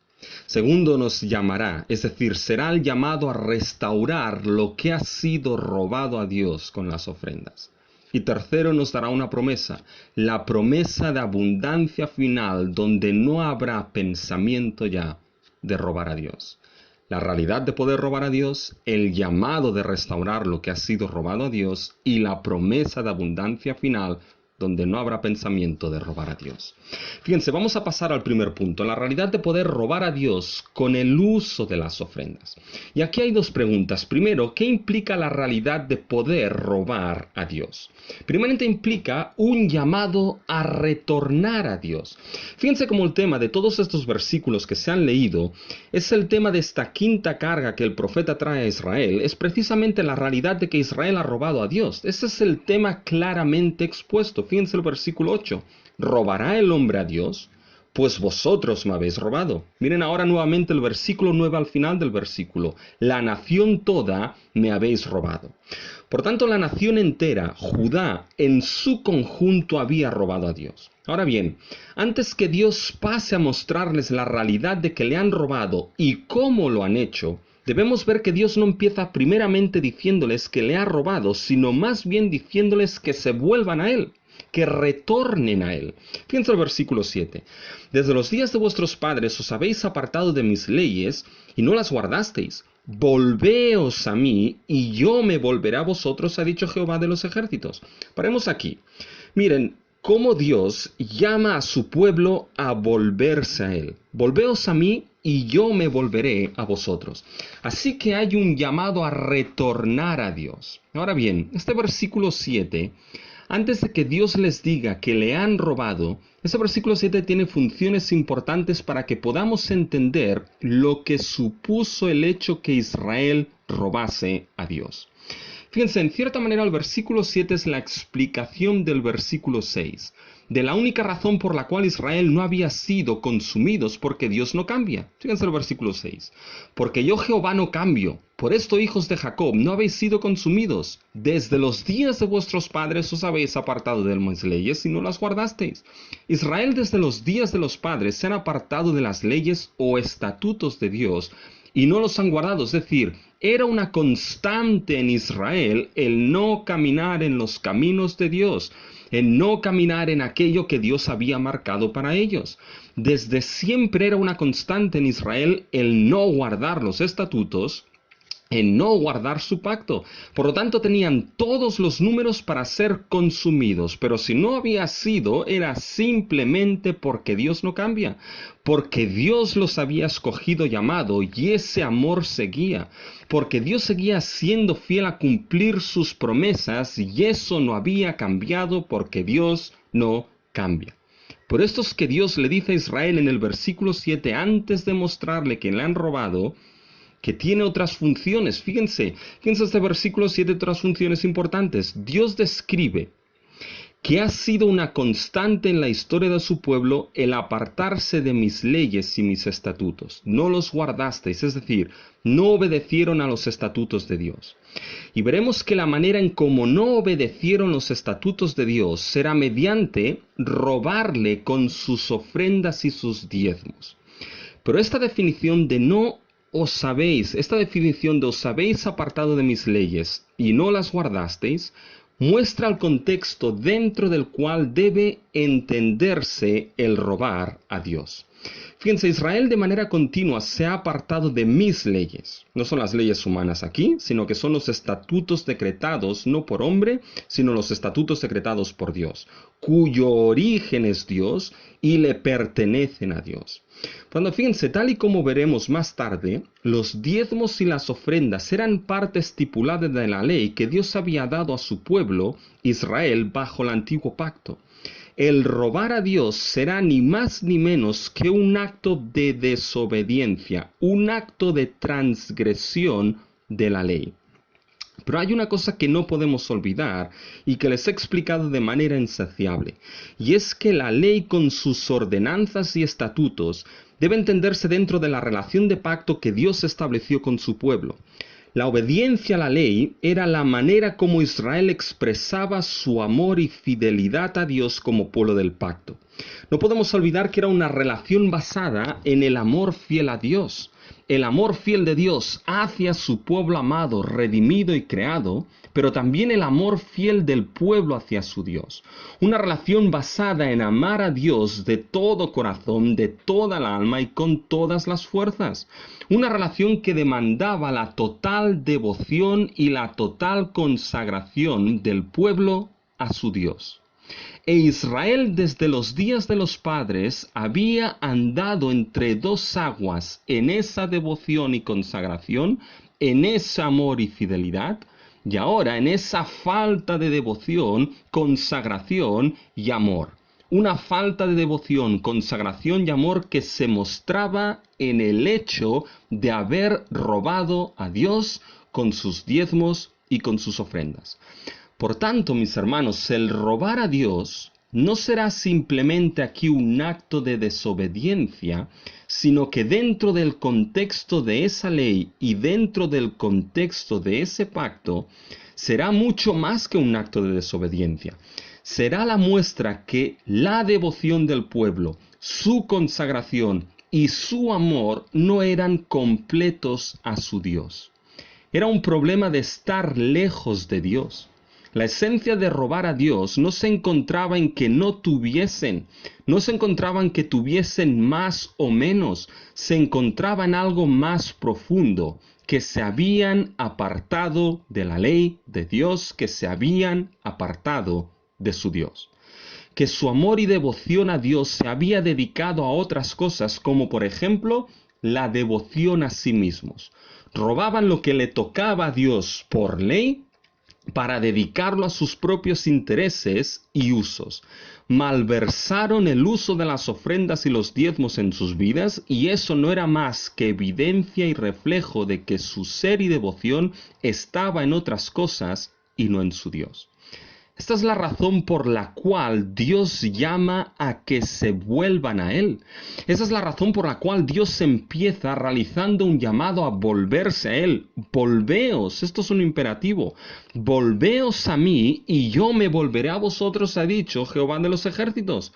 Segundo, nos llamará, es decir, será el llamado a restaurar lo que ha sido robado a Dios con las ofrendas. Y tercero, nos dará una promesa, la promesa de abundancia final, donde no habrá pensamiento ya de robar a Dios. La realidad de poder robar a Dios, el llamado de restaurar lo que ha sido robado a Dios y la promesa de abundancia final, donde no habrá pensamiento de robar a Dios. Fíjense, vamos a pasar al primer punto, la realidad de poder robar a Dios con el uso de las ofrendas. Y aquí hay dos preguntas. Primero, ¿qué implica la realidad de poder robar a Dios? Primeramente implica un llamado a retornar a Dios. Fíjense cómo el tema de todos estos versículos que se han leído es el tema de esta quinta carga que el profeta trae a Israel. Es precisamente la realidad de que Israel ha robado a Dios. Ese es el tema claramente expuesto. Fíjense el versículo 8. ¿Robará el hombre a Dios? Pues vosotros me habéis robado. Miren ahora nuevamente el versículo 9 al final del versículo. La nación toda me habéis robado. Por tanto, la nación entera, Judá, en su conjunto había robado a Dios. Ahora bien, antes que Dios pase a mostrarles la realidad de que le han robado y cómo lo han hecho, debemos ver que Dios no empieza primeramente diciéndoles que le ha robado, sino más bien diciéndoles que se vuelvan a Él, que retornen a Él. Fíjense el versículo 7. Desde los días de vuestros padres os habéis apartado de mis leyes y no las guardasteis. Volveos a mí y yo me volveré a vosotros, ha dicho Jehová de los ejércitos. Paremos aquí. Miren cómo Dios llama a su pueblo a volverse a Él. Volveos a mí y yo me volveré a vosotros. Así que hay un llamado a retornar a Dios. Ahora bien, este versículo 7, antes de que Dios les diga que le han robado, ese versículo 7 tiene funciones importantes para que podamos entender lo que supuso el hecho que Israel robase a Dios. Fíjense, en cierta manera el versículo 7 es la explicación del versículo 6, de la única razón por la cual Israel no había sido consumidos, porque Dios no cambia. Fíjense el versículo 6. Porque yo Jehová no cambio, por esto hijos de Jacob no habéis sido consumidos. Desde los días de vuestros padres os habéis apartado de mis leyes y no las guardasteis. Israel desde los días de los padres se han apartado de las leyes o estatutos de Dios y no los han guardado, es decir, era una constante en Israel el no caminar en los caminos de Dios, el no caminar en aquello que Dios había marcado para ellos. Desde siempre era una constante en Israel el no guardar los estatutos, en no guardar su pacto. Por lo tanto, tenían todos los números para ser consumidos, pero si no había sido, era simplemente porque Dios no cambia, porque Dios los había escogido, llamado, y ese amor seguía, porque Dios seguía siendo fiel a cumplir sus promesas, y eso no había cambiado porque Dios no cambia. Por esto es que Dios le dice a Israel en el versículo 7, antes de mostrarle que le han robado, que tiene otras funciones. Fíjense este versículo 7, otras funciones importantes. Dios describe que ha sido una constante en la historia de su pueblo el apartarse de mis leyes y mis estatutos. No los guardasteis, es decir, no obedecieron a los estatutos de Dios. Y veremos que la manera en cómo no obedecieron los estatutos de Dios será mediante robarle con sus ofrendas y sus diezmos. Pero esta definición de no esta definición de os habéis apartado de mis leyes y no las guardasteis, muestra el contexto dentro del cual debe entenderse el robar a Dios. Fíjense, Israel de manera continua se ha apartado de mis leyes. No son las leyes humanas aquí, sino que son los estatutos decretados no por hombre, sino los estatutos decretados por Dios, cuyo origen es Dios y le pertenecen a Dios. Cuando fíjense, tal y como veremos más tarde, los diezmos y las ofrendas eran parte estipulada de la ley que Dios había dado a su pueblo, Israel, bajo el antiguo pacto. El robar a Dios será ni más ni menos que un acto de desobediencia, un acto de transgresión de la ley. Pero hay una cosa que no podemos olvidar y que les he explicado de manera insaciable, y es que la ley con sus ordenanzas y estatutos debe entenderse dentro de la relación de pacto que Dios estableció con su pueblo. La obediencia a la ley era la manera como Israel expresaba su amor y fidelidad a Dios como pueblo del pacto. No podemos olvidar que era una relación basada en el amor fiel a Dios. El amor fiel de Dios hacia su pueblo amado, redimido y creado, pero también el amor fiel del pueblo hacia su Dios. Una relación basada en amar a Dios de todo corazón, de toda la alma y con todas las fuerzas. Una relación que demandaba la total devoción y la total consagración del pueblo a su Dios. E Israel desde los días de los padres había andado entre dos aguas en esa devoción y consagración, en ese amor y fidelidad, y ahora en esa falta de devoción, consagración y amor. Una falta de devoción, consagración y amor que se mostraba en el hecho de haber robado a Dios con sus diezmos y con sus ofrendas. Por tanto, mis hermanos, el robar a Dios no será simplemente aquí un acto de desobediencia, sino que dentro del contexto de esa ley y dentro del contexto de ese pacto, será mucho más que un acto de desobediencia. Será la muestra que la devoción del pueblo, su consagración y su amor no eran completos a su Dios. Era un problema de estar lejos de Dios. La esencia de robar a Dios no se encontraba en que no se encontraba en que tuviesen más o menos, se encontraba en algo más profundo, que se habían apartado de la ley de Dios, que se habían apartado de su Dios. Que su amor y devoción a Dios se había dedicado a otras cosas, como por ejemplo, la devoción a sí mismos. Robaban lo que le tocaba a Dios por ley, para dedicarlo a sus propios intereses y usos. Malversaron el uso de las ofrendas y los diezmos en sus vidas, y eso no era más que evidencia y reflejo de que su ser y devoción estaba en otras cosas y no en su Dios. Esta es la razón por la cual Dios llama a que se vuelvan a Él. Esa es la razón por la cual Dios empieza realizando un llamado a volverse a Él. Volveos, esto es un imperativo. Volveos a mí y yo me volveré a vosotros, ha dicho Jehová de los ejércitos.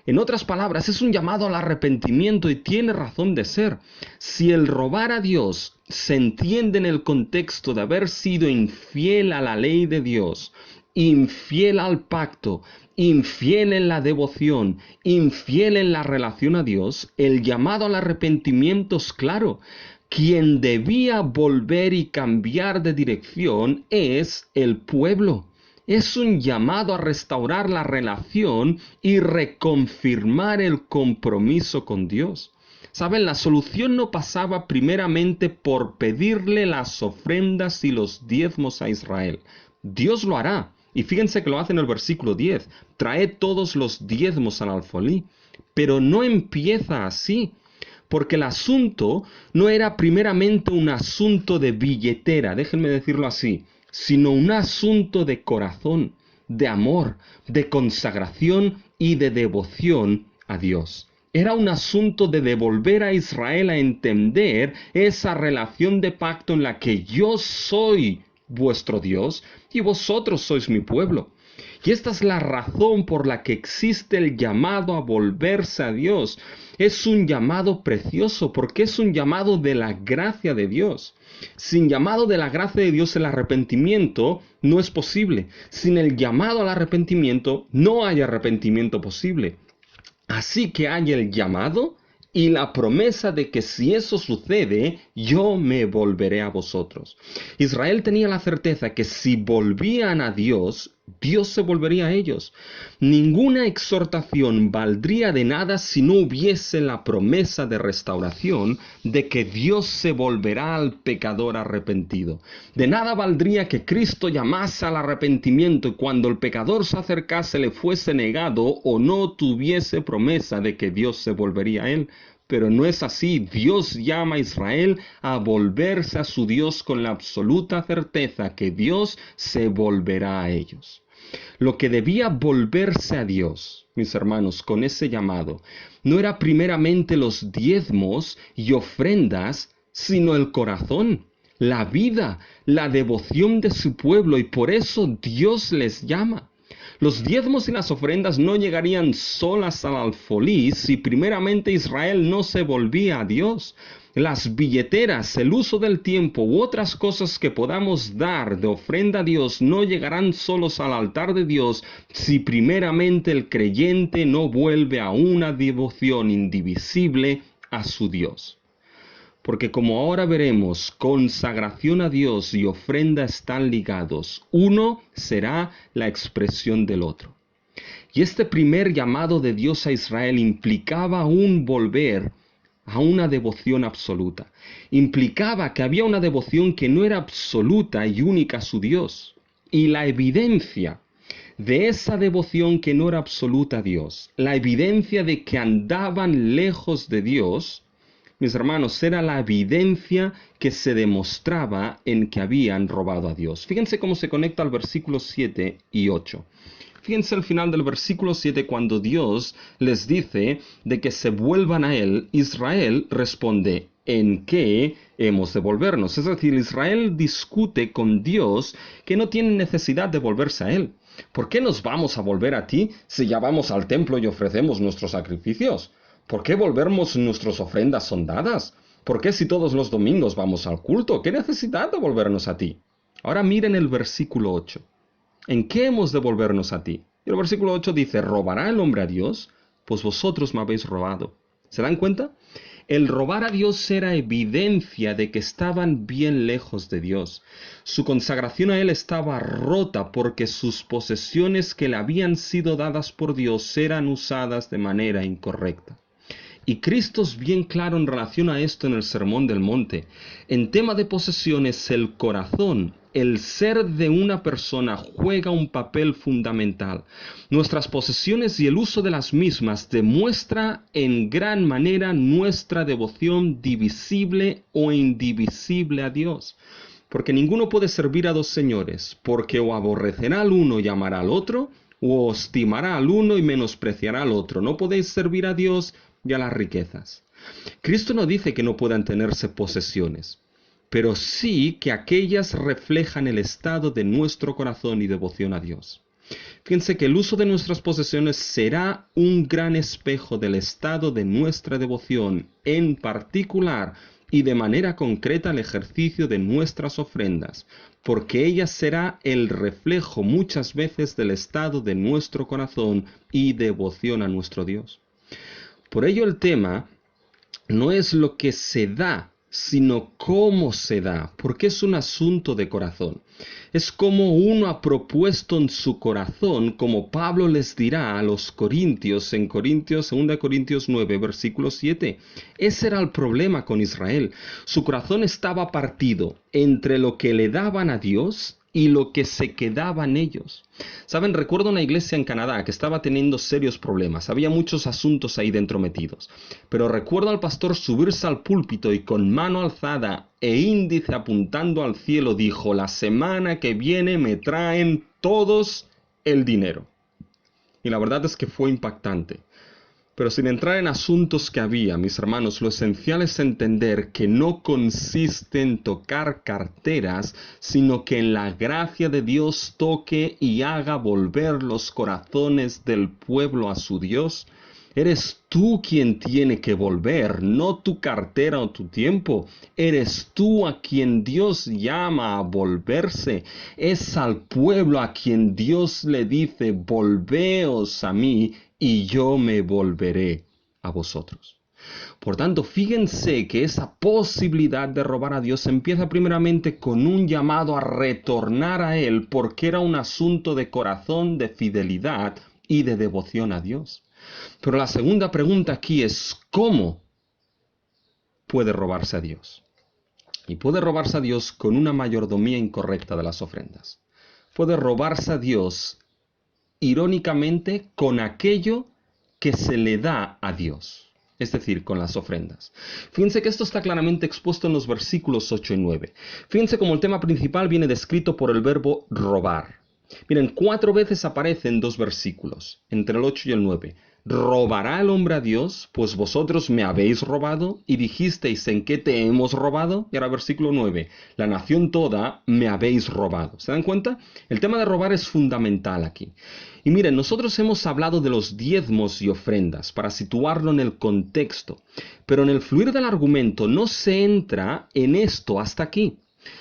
En otras palabras, es un llamado al arrepentimiento y tiene razón de ser. Si el robar a Dios se entiende en el contexto de haber sido infiel a la ley de Dios, infiel al pacto, infiel en la devoción, infiel en la relación a Dios, el llamado al arrepentimiento es claro. Quien debía volver y cambiar de dirección es el pueblo. Es un llamado a restaurar la relación y reconfirmar el compromiso con Dios. Saben, la solución no pasaba primeramente por pedirle las ofrendas y los diezmos a Israel. Dios lo hará. Y fíjense que lo hace en el versículo 10. Traed todos los diezmos al alfolí. Pero no empieza así. Porque el asunto no era primeramente un asunto de billetera, déjenme decirlo así, sino un asunto de corazón, de amor, de consagración y de devoción a Dios. Era un asunto de devolver a Israel a entender esa relación de pacto en la que yo soy vuestro Dios, y vosotros sois mi pueblo. Y esta es la razón por la que existe el llamado a volverse a Dios. Es un llamado precioso porque es un llamado de la gracia de Dios. Sin llamado de la gracia de Dios el arrepentimiento no es posible. Sin el llamado al arrepentimiento no hay arrepentimiento posible. Así que hay el llamado y la promesa de que si eso sucede, yo me volveré a vosotros. Israel tenía la certeza que si volvían a Dios, Dios se volvería a ellos. Ninguna exhortación valdría de nada si no hubiese la promesa de restauración de que Dios se volverá al pecador arrepentido. De nada valdría que Cristo llamase al arrepentimiento y cuando el pecador se acercase le fuese negado o no tuviese promesa de que Dios se volvería a él. Pero no es así. Dios llama a Israel a volverse a su Dios con la absoluta certeza que Dios se volverá a ellos. Lo que debía volverse a Dios, mis hermanos, con ese llamado, no era primeramente los diezmos y ofrendas, sino el corazón, la vida, la devoción de su pueblo, y por eso Dios les llama. Los diezmos y las ofrendas no llegarían solas al alfolí si primeramente Israel no se volvía a Dios. Las billeteras, el uso del tiempo u otras cosas que podamos dar de ofrenda a Dios no llegarán solos al altar de Dios si primeramente el creyente no vuelve a una devoción indivisible a su Dios. Porque como ahora veremos, consagración a Dios y ofrenda están ligados. Uno será la expresión del otro. Y este primer llamado de Dios a Israel implicaba un volver a una devoción absoluta. Implicaba que había una devoción que no era absoluta y única a su Dios. Y la evidencia de esa devoción que no era absoluta a Dios, la evidencia de que andaban lejos de Dios, mis hermanos, era la evidencia que se demostraba en que habían robado a Dios. Fíjense cómo se conecta al versículo 7 y 8. Fíjense al final del versículo 7 cuando Dios les dice de que se vuelvan a Él. Israel responde, ¿en qué hemos de volvernos? Es decir, Israel discute con Dios que no tiene necesidad de volverse a Él. ¿Por qué nos vamos a volver a ti si ya vamos al templo y ofrecemos nuestros sacrificios? ¿Por qué volvernos nuestras ofrendas son dadas? ¿Por qué si todos los domingos vamos al culto? ¿Qué necesidad de volvernos a ti? Ahora miren el versículo 8. ¿En qué hemos de volvernos a ti? Y el versículo 8 dice, ¿robará el hombre a Dios? Pues vosotros me habéis robado. ¿Se dan cuenta? El robar a Dios era evidencia de que estaban bien lejos de Dios. Su consagración a Él estaba rota porque sus posesiones que le habían sido dadas por Dios eran usadas de manera incorrecta. Y Cristo es bien claro en relación a esto en el Sermón del Monte. En tema de posesiones, el corazón, el ser de una persona juega un papel fundamental. Nuestras posesiones y el uso de las mismas demuestra en gran manera nuestra devoción divisible o indivisible a Dios. Porque ninguno puede servir a dos señores, porque o aborrecerá al uno y amará al otro, o estimará al uno y menospreciará al otro. No podéis servir a Dios y a las riquezas. Cristo no dice que no puedan tenerse posesiones, pero sí que aquellas reflejan el estado de nuestro corazón y devoción a Dios. Fíjense que el uso de nuestras posesiones será un gran espejo del estado de nuestra devoción, en particular y de manera concreta el ejercicio de nuestras ofrendas, porque ella será el reflejo muchas veces del estado de nuestro corazón y devoción a nuestro Dios. Por ello el tema no es lo que se da, sino cómo se da, porque es un asunto de corazón. Es como uno ha propuesto en su corazón, como Pablo les dirá a los corintios, en 2 Corintios 9, versículo 7. Ese era el problema con Israel. Su corazón estaba partido entre lo que le daban a Dios y lo que se quedaban ellos. Saben, recuerdo una iglesia en Canadá que estaba teniendo serios problemas. Había muchos asuntos ahí dentro metidos. Pero recuerdo al pastor subirse al púlpito y con mano alzada e índice apuntando al cielo dijo, la semana que viene me traen todos el dinero. Y la verdad es que fue impactante. Pero sin entrar en asuntos que había, mis hermanos, lo esencial es entender que no consiste en tocar carteras, sino que en la gracia de Dios toque y haga volver los corazones del pueblo a su Dios. Eres tú quien tiene que volver, no tu cartera o tu tiempo. Eres tú a quien Dios llama a volverse. Es al pueblo a quien Dios le dice, volveos a mí y yo me volveré a vosotros. Por tanto, fíjense que esa posibilidad de robar a Dios empieza primeramente con un llamado a retornar a Él, porque era un asunto de corazón, de fidelidad y de devoción a Dios. Pero la segunda pregunta aquí es, ¿cómo puede robarse a Dios? Y puede robarse a Dios con una mayordomía incorrecta de las ofrendas. Puede robarse a Dios, irónicamente, con aquello que se le da a Dios, es decir, con las ofrendas. Fíjense que esto está claramente expuesto en los versículos 8 y 9. Fíjense cómo el tema principal viene descrito por el verbo robar. Miren, 4 veces aparece en 2 versículos, entre el 8 y el 9. ¿Robará el hombre a Dios? Pues vosotros me habéis robado y dijisteis, ¿en qué te hemos robado? Y ahora versículo 9, la nación toda me habéis robado. ¿Se dan cuenta? El tema de robar es fundamental aquí. Y miren, nosotros hemos hablado de los diezmos y ofrendas para situarlo en el contexto, pero en el fluir del argumento no se entra en esto hasta aquí.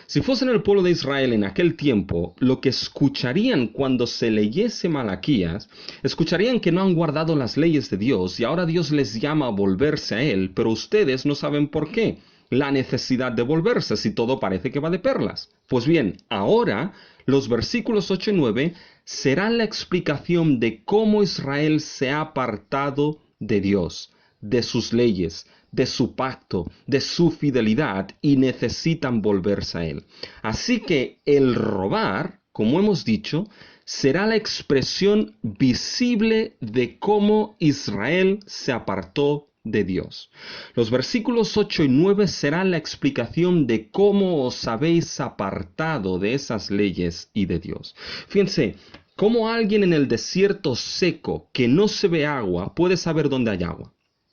Si fuesen el pueblo de Israel en aquel tiempo, lo que escucharían cuando se leyese Malaquías, escucharían que no han guardado las leyes de Dios y ahora Dios les llama a volverse a Él, pero ustedes no saben por qué. La necesidad de volverse si todo parece que va de perlas. Pues bien, ahora los versículos 8 y 9 serán la explicación de cómo Israel se ha apartado de Dios, de sus leyes, de su pacto, de su fidelidad y necesitan volverse a Él. Así que el robar, como hemos dicho, será la expresión visible de cómo Israel se apartó de Dios. Los versículos 8 y 9 serán la explicación de cómo os habéis apartado de esas leyes y de Dios. Fíjense, cómo alguien en el desierto seco que no se ve agua puede saber dónde hay agua.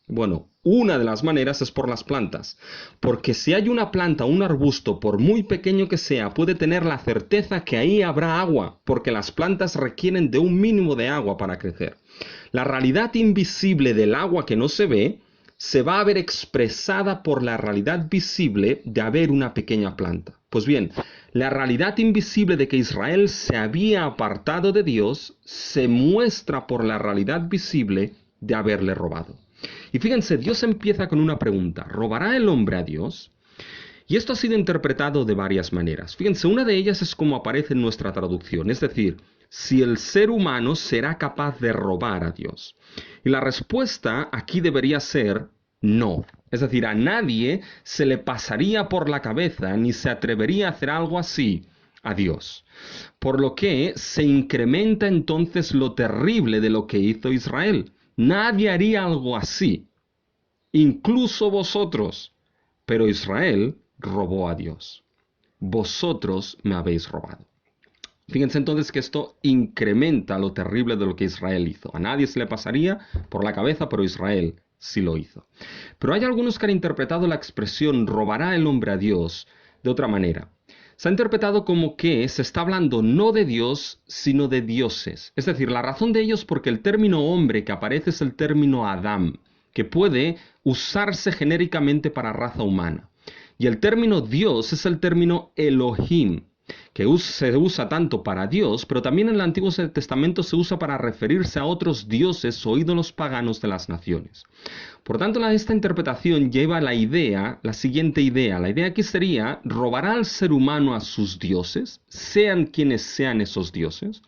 Bueno, una de las maneras es por las plantas, porque si hay una planta o un arbusto, por muy pequeño que sea, puede tener la certeza que ahí habrá agua, porque las plantas requieren de un mínimo de agua para crecer. La realidad invisible del agua que no se ve, se va a ver expresada por la realidad visible de haber una pequeña planta. Pues bien, la realidad invisible de que Israel se había apartado de Dios, se muestra por la realidad visible de haberle robado. Y fíjense, Dios empieza con una pregunta. ¿Robará el hombre a Dios? Y esto ha sido interpretado de varias maneras. Fíjense, una de ellas es como aparece en nuestra traducción, es decir, si el ser humano será capaz de robar a Dios. Y la respuesta aquí debería ser no. Es decir, a nadie se le pasaría por la cabeza ni se atrevería a hacer algo así a Dios. Por lo que se incrementa entonces lo terrible de lo que hizo Israel. Nadie haría algo así, incluso vosotros. Pero Israel robó a Dios. Vosotros me habéis robado. Fíjense entonces que esto incrementa lo terrible de lo que Israel hizo. A nadie se le pasaría por la cabeza, pero Israel sí lo hizo. Pero hay algunos que han interpretado la expresión robará el hombre a Dios de otra manera. Se ha interpretado como que se está hablando no de Dios, sino de dioses. Es decir, la razón de ello es porque el término hombre que aparece es el término Adam, que puede usarse genéricamente para raza humana. Y el término Dios es el término Elohim, que se usa tanto para Dios, pero también en el Antiguo Testamento se usa para referirse a otros dioses o ídolos paganos de las naciones. Por tanto, esta interpretación lleva la siguiente idea. La idea aquí sería, ¿robará al ser humano a sus dioses, sean quienes sean esos dioses?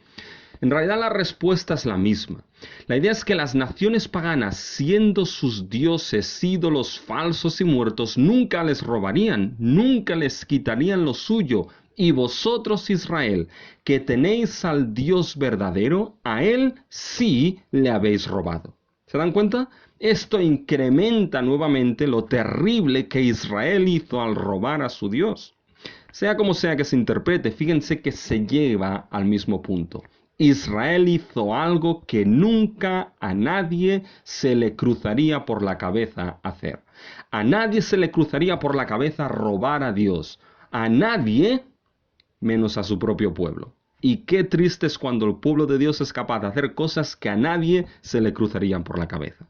En realidad la respuesta es la misma. La idea es que las naciones paganas, siendo sus dioses ídolos falsos y muertos, nunca les robarían, nunca les quitarían lo suyo. Y vosotros, Israel, que tenéis al Dios verdadero, a Él sí le habéis robado. ¿Se dan cuenta? Esto incrementa nuevamente lo terrible que Israel hizo al robar a su Dios. Sea como sea que se interprete, fíjense que se lleva al mismo punto. Israel hizo algo que nunca a nadie se le cruzaría por la cabeza hacer. A nadie se le cruzaría por la cabeza robar a Dios. A nadie menos a su propio pueblo. Y qué triste es cuando el pueblo de Dios es capaz de hacer cosas que a nadie se le cruzarían por la cabeza.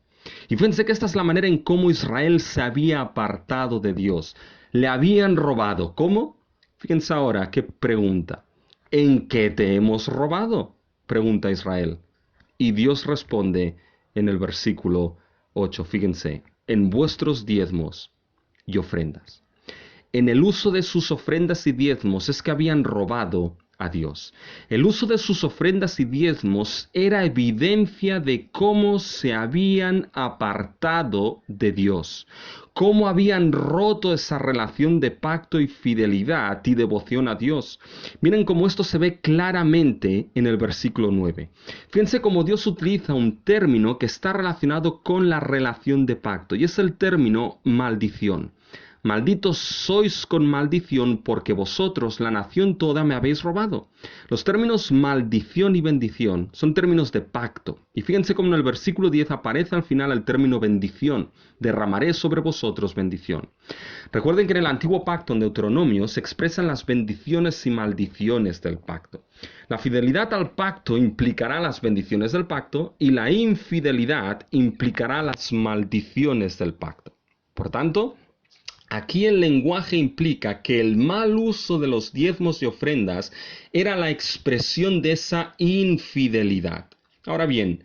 Y fíjense que esta es la manera en cómo Israel se había apartado de Dios. Le habían robado. ¿Cómo? Fíjense ahora qué pregunta. ¿En qué te hemos robado?, pregunta Israel. Y Dios responde en el versículo 8, fíjense, en vuestros diezmos y ofrendas. En el uso de sus ofrendas y diezmos es que habían robado a Dios. El uso de sus ofrendas y diezmos era evidencia de cómo se habían apartado de Dios, cómo habían roto esa relación de pacto y fidelidad y devoción a Dios. Miren cómo esto se ve claramente en el versículo 9. Fíjense cómo Dios utiliza un término que está relacionado con la relación de pacto, y es el término maldición. Malditos sois con maldición, porque vosotros, la nación toda, me habéis robado. Los términos maldición y bendición son términos de pacto. Y fíjense cómo en el versículo 10 aparece al final el término bendición. Derramaré sobre vosotros bendición. Recuerden que en el antiguo pacto, en Deuteronomio, se expresan las bendiciones y maldiciones del pacto. La fidelidad al pacto implicará las bendiciones del pacto, y la infidelidad implicará las maldiciones del pacto. Por tanto, aquí el lenguaje implica que el mal uso de los diezmos y ofrendas era la expresión de esa infidelidad. Ahora bien,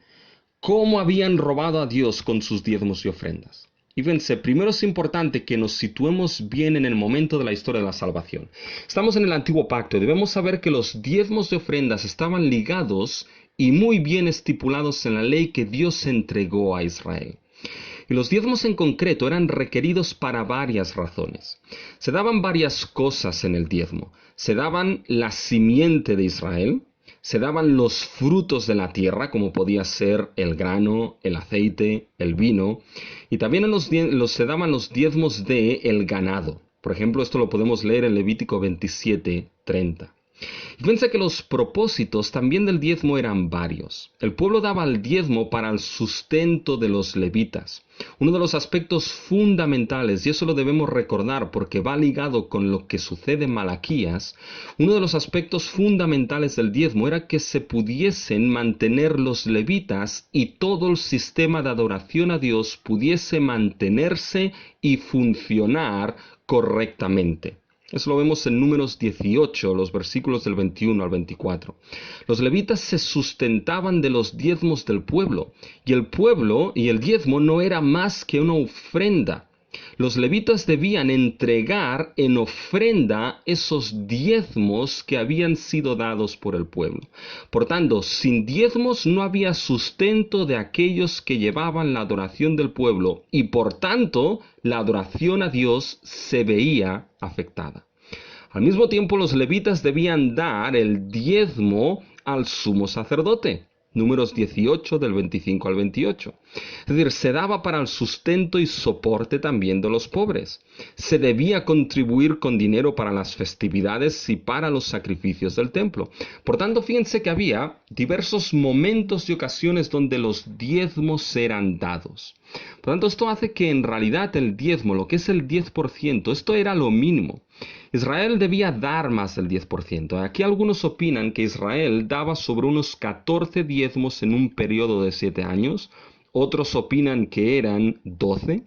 ¿cómo habían robado a Dios con sus diezmos y ofrendas? Y fíjense, primero es importante que nos situemos bien en el momento de la historia de la salvación. Estamos en el antiguo pacto y debemos saber que los diezmos y ofrendas estaban ligados y muy bien estipulados en la ley que Dios entregó a Israel. Y los diezmos en concreto eran requeridos para varias razones. Se daban varias cosas en el diezmo. Se daban la simiente de Israel, se daban los frutos de la tierra, como podía ser el grano, el aceite, el vino, y también se daban los diezmos del ganado. Por ejemplo, esto lo podemos leer en Levítico 27:30. Y fíjense que los propósitos también del diezmo eran varios. El pueblo daba el diezmo para el sustento de los levitas. Uno de los aspectos fundamentales, y eso lo debemos recordar porque va ligado con lo que sucede en Malaquías, uno de los aspectos fundamentales del diezmo era que se pudiesen mantener los levitas y todo el sistema de adoración a Dios pudiese mantenerse y funcionar correctamente. Eso lo vemos en Números 18, los versículos del 21 al 24. Los levitas se sustentaban de los diezmos del pueblo, y el pueblo y el diezmo no era más que una ofrenda. Los levitas debían entregar en ofrenda esos diezmos que habían sido dados por el pueblo. Por tanto, sin diezmos no había sustento de aquellos que llevaban la adoración del pueblo, y por tanto la adoración a Dios se veía afectada. Al mismo tiempo, los levitas debían dar el diezmo al sumo sacerdote. Números 18 del 25 al 28. Es decir, se daba para el sustento y soporte también de los pobres. Se debía contribuir con dinero para las festividades y para los sacrificios del templo. Por tanto, fíjense que había diversos momentos y ocasiones donde los diezmos eran dados. Por tanto, esto hace que en realidad el diezmo, lo que es el 10%, esto era lo mínimo. Israel debía dar más del 10%. Aquí algunos opinan que Israel daba sobre unos 14 diezmos en un periodo de 7 años. Otros opinan que eran 12.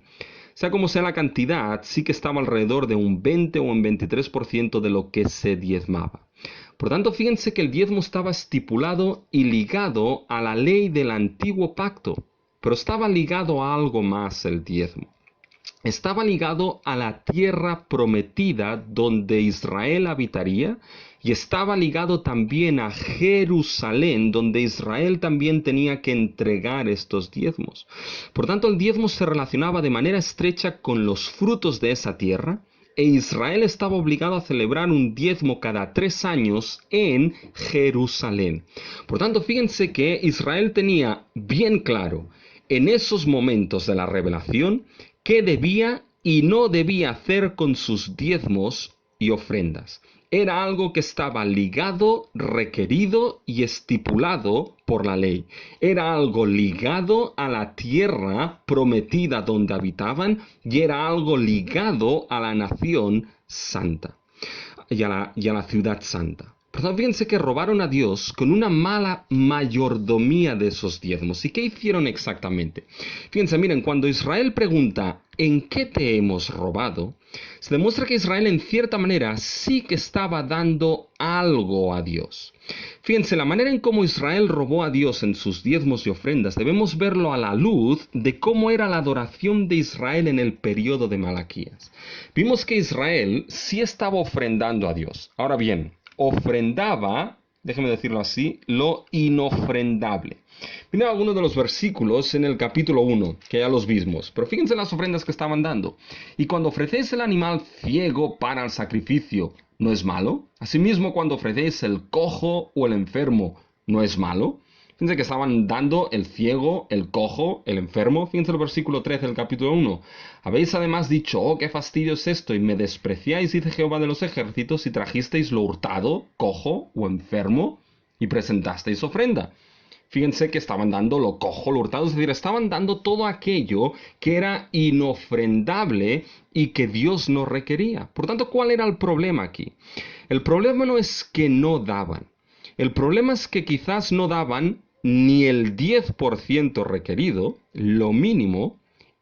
Sea como sea la cantidad, sí que estaba alrededor de un 20 o un 23% de lo que se diezmaba. Por tanto, fíjense que el diezmo estaba estipulado y ligado a la ley del antiguo pacto. Pero estaba ligado a algo más el diezmo. Estaba ligado a la tierra prometida donde Israel habitaría, y estaba ligado también a Jerusalén, donde Israel también tenía que entregar estos diezmos. Por tanto, el diezmo se relacionaba de manera estrecha con los frutos de esa tierra, e Israel estaba obligado a celebrar un diezmo cada 3 años en Jerusalén. Por tanto, fíjense que Israel tenía bien claro en esos momentos de la revelación qué debía y no debía hacer con sus diezmos y ofrendas. era algo que estaba ligado, requerido y estipulado por la ley. Era algo ligado a la tierra prometida donde habitaban y era algo ligado a la nación santa y a la ciudad santa. Por tanto, fíjense que robaron a Dios con una mala mayordomía de esos diezmos. ¿Y qué hicieron exactamente? Fíjense, miren, cuando Israel pregunta, ¿en qué te hemos robado?, se demuestra que Israel en cierta manera sí que estaba dando algo a Dios. Fíjense, la manera en cómo Israel robó a Dios en sus diezmos y ofrendas debemos verlo a la luz de cómo era la adoración de Israel en el periodo de Malaquías. Vimos que Israel sí estaba ofrendando a Dios. Ahora bien, ofrendaba, déjeme decirlo así, lo inofrendable. Miren algunos de los versículos en el capítulo 1, que ya los vimos, pero fíjense las ofrendas que estaban dando. Y cuando ofrecéis el animal ciego para el sacrificio, ¿no es malo? Asimismo, cuando ofrecéis el cojo o el enfermo, ¿no es malo? Fíjense que estaban dando el ciego, el cojo, el enfermo. Fíjense el versículo 13 del capítulo 1. Habéis además dicho, oh, qué fastidio es esto, y me despreciáis, dice Jehová de los ejércitos, y trajisteis lo hurtado, cojo o enfermo, y presentasteis ofrenda. Fíjense que estaban dando lo cojo, lo hurtado, es decir, estaban dando todo aquello que era inofrendable y que Dios no requería. Por tanto, ¿cuál era el problema aquí? El problema no es que no daban. El problema es que quizás no daban ni el 10% requerido, lo mínimo,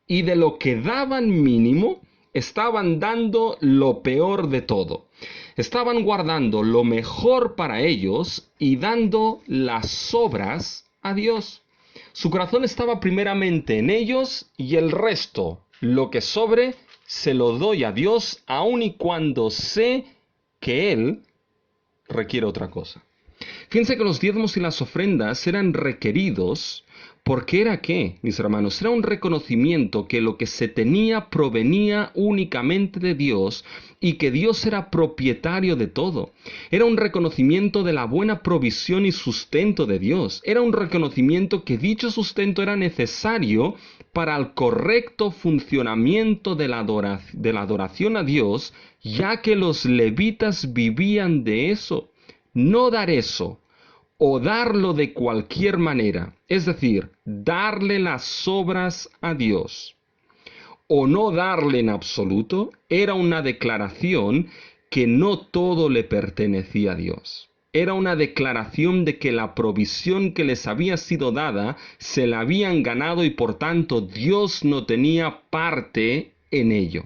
y de lo que daban mínimo, estaban dando lo peor de todo. Estaban guardando lo mejor para ellos y dando las sobras a Dios. Su corazón estaba primeramente en ellos y el resto, lo que sobre, se lo doy a Dios, aun y cuando sé que Él requiere otra cosa. Fíjense que los diezmos y las ofrendas eran requeridos porque era ¿qué, mis hermanos? Era un reconocimiento que lo que se tenía provenía únicamente de Dios y que Dios era propietario de todo. Era un reconocimiento de la buena provisión y sustento de Dios. Era un reconocimiento que dicho sustento era necesario para el correcto funcionamiento de la adoración a Dios, ya que los levitas vivían de eso. No dar eso, o darlo de cualquier manera, es decir, darle las sobras a Dios, o no darle en absoluto, era una declaración que no todo le pertenecía a Dios. Era una declaración de que la provisión que les había sido dada se la habían ganado y por tanto Dios no tenía parte en ello.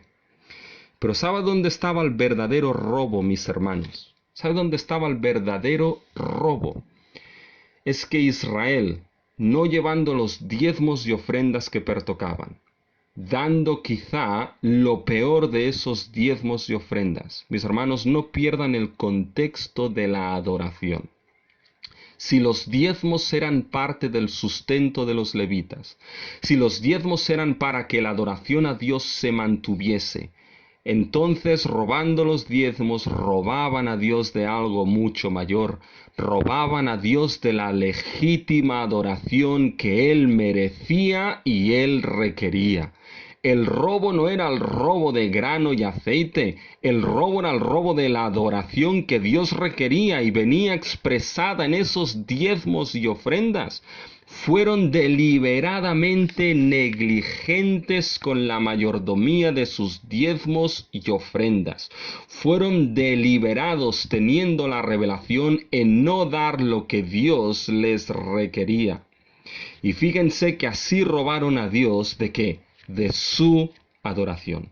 Pero ¿sabe dónde estaba el verdadero robo, mis hermanos? ¿Sabe dónde estaba el verdadero robo? Es que Israel, no llevando los diezmos y ofrendas que pertocaban, dando quizá lo peor de esos diezmos y ofrendas. Mis hermanos, no pierdan el contexto de la adoración. Si los diezmos eran parte del sustento de los levitas, si los diezmos eran para que la adoración a Dios se mantuviese, entonces robando los diezmos robaban a Dios de algo mucho mayor, robaban a Dios de la legítima adoración que Él merecía y Él requería. El robo no era el robo de grano y aceite, el robo era el robo de la adoración que Dios requería y venía expresada en esos diezmos y ofrendas. Fueron deliberadamente negligentes con la mayordomía de sus diezmos y ofrendas. Fueron deliberados teniendo la revelación en no dar lo que Dios les requería. Y fíjense que así robaron a Dios ¿de qué? De su adoración.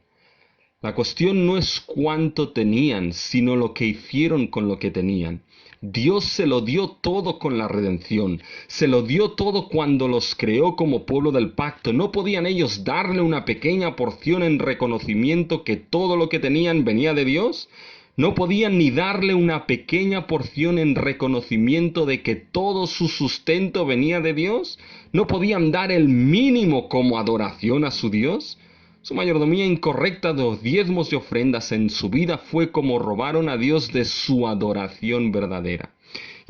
La cuestión no es cuánto tenían, sino lo que hicieron con lo que tenían. Dios se lo dio todo con la redención, se lo dio todo cuando los creó como pueblo del pacto. ¿No podían ellos darle una pequeña porción en reconocimiento que todo lo que tenían venía de Dios? ¿No podían ni darle una pequeña porción en reconocimiento de que todo su sustento venía de Dios? ¿No podían dar el mínimo como adoración a su Dios? Su mayordomía incorrecta de los diezmos y ofrendas en su vida fue como robaron a Dios de su adoración verdadera.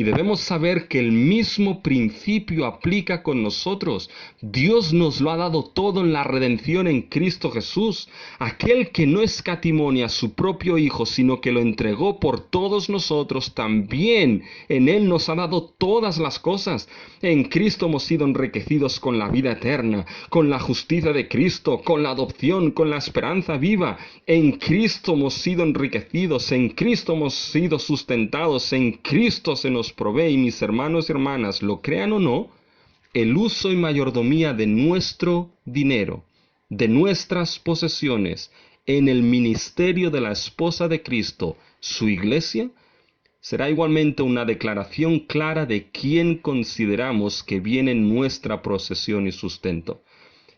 Y debemos saber que el mismo principio aplica con nosotros. Dios nos lo ha dado todo en la redención en Cristo Jesús. Aquel que no escatimonia a su propio Hijo, sino que lo entregó por todos nosotros, también en Él nos ha dado todas las cosas. En Cristo hemos sido enriquecidos con la vida eterna, con la justicia de Cristo, con la adopción, con la esperanza viva. En Cristo hemos sido enriquecidos, en Cristo hemos sido sustentados, en Cristo se nos provee, y mis hermanos y hermanas, lo crean o no, el uso y mayordomía de nuestro dinero, de nuestras posesiones, en el ministerio de la esposa de Cristo, su iglesia, será igualmente una declaración clara de quién consideramos que viene en nuestra posesión y sustento.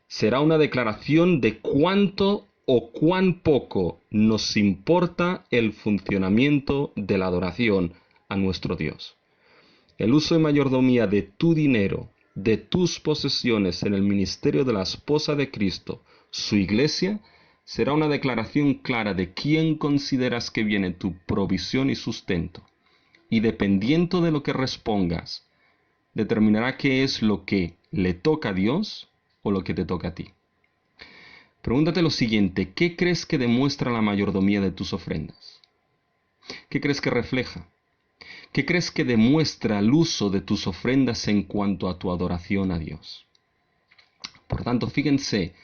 Será una declaración de cuánto o cuán poco nos importa el funcionamiento de la adoración a nuestro Dios. El uso y mayordomía de tu dinero, de tus posesiones en el ministerio de la esposa de Cristo, su iglesia, será una declaración clara de quién consideras que viene tu provisión y sustento. Y dependiendo de lo que respondas, determinará qué es lo que le toca a Dios o lo que te toca a ti. Pregúntate lo siguiente: ¿qué crees que demuestra la mayordomía de tus ofrendas? ¿Qué crees que refleja? ¿Qué crees que demuestra el uso de tus ofrendas en cuanto a tu adoración a Dios? Por tanto, fíjense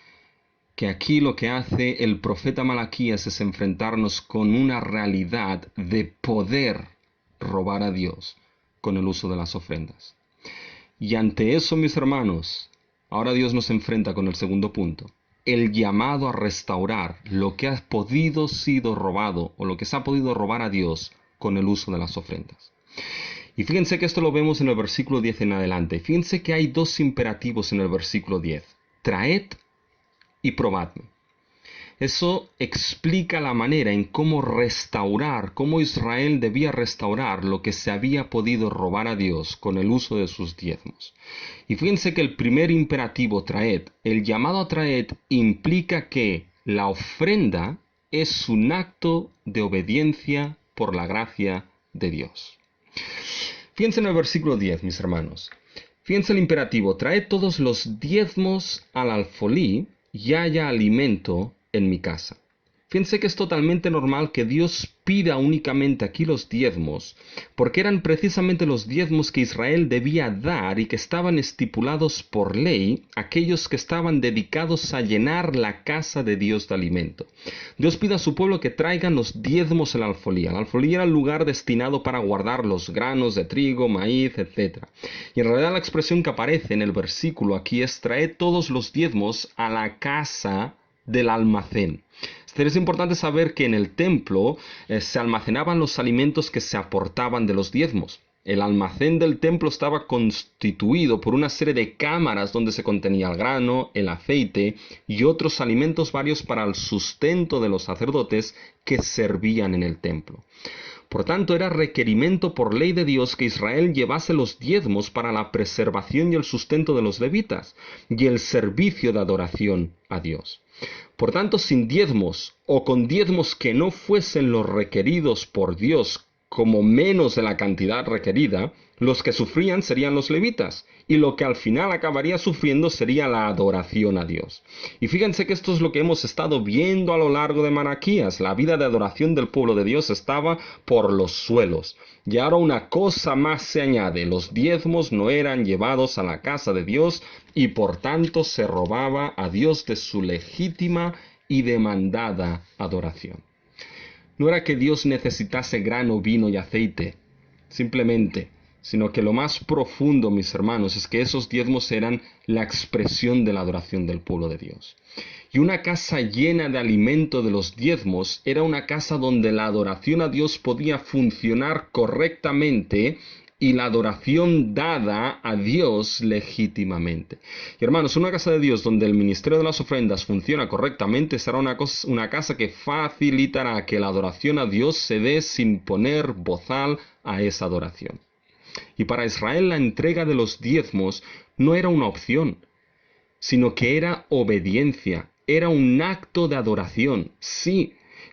que aquí lo que hace el profeta Malaquías es enfrentarnos con una realidad de poder robar a Dios con el uso de las ofrendas. Y ante eso, mis hermanos, ahora Dios nos enfrenta con el segundo punto: el llamado a restaurar lo que ha podido sido robado o lo que se ha podido robar a Dios con el uso de las ofrendas. Y fíjense que esto lo vemos en el versículo 10 en adelante. Fíjense que hay dos imperativos en el versículo 10. Traed y probadme. Eso explica la manera en cómo restaurar, cómo Israel debía restaurar lo que se había podido robar a Dios con el uso de sus diezmos. Y fíjense que el primer imperativo, traed, el llamado a traed, implica que la ofrenda es un acto de obediencia por la gracia de Dios. Fíjense en el versículo 10, mis hermanos. Fíjense el imperativo: traed todos los diezmos al alfolí y haya alimento en mi casa. Fíjense que es totalmente normal que Dios pida únicamente aquí los diezmos, porque eran precisamente los diezmos que Israel debía dar y que estaban estipulados por ley, aquellos que estaban dedicados a llenar la casa de Dios de alimento. Dios pide a su pueblo que traigan los diezmos al alfolí. El alfolí era el lugar destinado para guardar los granos de trigo, maíz, etc. Y en realidad la expresión que aparece en el versículo aquí es: traed todos los diezmos a la casa del almacén. Es importante saber que en el templo se almacenaban los alimentos que se aportaban de los diezmos. El almacén del templo estaba constituido por una serie de cámaras donde se contenía el grano, el aceite y otros alimentos varios para el sustento de los sacerdotes que servían en el templo. Por tanto, era requerimiento por ley de Dios que Israel llevase los diezmos para la preservación y el sustento de los levitas y el servicio de adoración a Dios. Por tanto, sin diezmos o con diezmos que no fuesen los requeridos por Dios como menos de la cantidad requerida, los que sufrían serían los levitas, y lo que al final acabaría sufriendo sería la adoración a Dios. Y fíjense que esto es lo que hemos estado viendo a lo largo de Malaquías. La vida de adoración del pueblo de Dios estaba por los suelos. Y ahora una cosa más se añade: los diezmos no eran llevados a la casa de Dios y por tanto se robaba a Dios de su legítima y demandada adoración. No era que Dios necesitase grano, vino y aceite, simplemente, sino que lo más profundo, mis hermanos, es que esos diezmos eran la expresión de la adoración del pueblo de Dios. Y una casa llena de alimento de los diezmos era una casa donde la adoración a Dios podía funcionar correctamente y la adoración dada a Dios legítimamente. Y hermanos, una casa de Dios donde el ministerio de las ofrendas funciona correctamente será una casa que facilitará que la adoración a Dios se dé sin poner bozal a esa adoración. Y para Israel la entrega de los diezmos no era una opción, sino que era obediencia, era un acto de adoración, sí,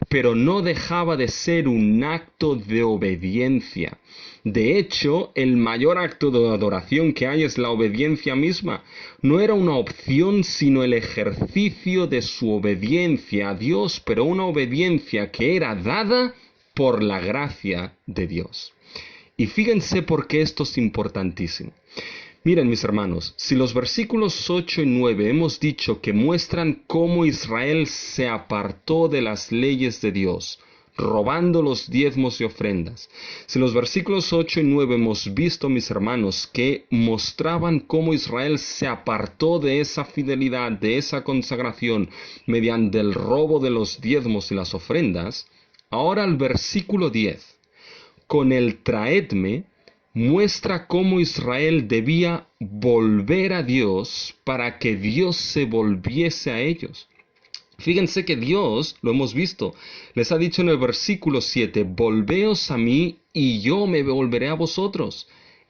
pero no dejaba de ser un acto de obediencia. De hecho, el mayor acto de adoración que hay es la obediencia misma. No era una opción, sino el ejercicio de su obediencia a Dios, pero una obediencia que era dada por la gracia de Dios. Y fíjense por qué esto es importantísimo. Miren, mis hermanos, si los versículos 8 y 9 hemos dicho que muestran cómo Israel se apartó de las leyes de Dios, robando los diezmos y ofrendas. Si los versículos 8 y 9 hemos visto, mis hermanos, que mostraban cómo Israel se apartó de esa fidelidad, de esa consagración, mediante el robo de los diezmos y las ofrendas, ahora el versículo 10, con el traedme, muestra cómo Israel debía volver a Dios para que Dios se volviese a ellos. Fíjense que Dios, lo hemos visto, les ha dicho en el versículo 7, volveos a mí y yo me volveré a vosotros.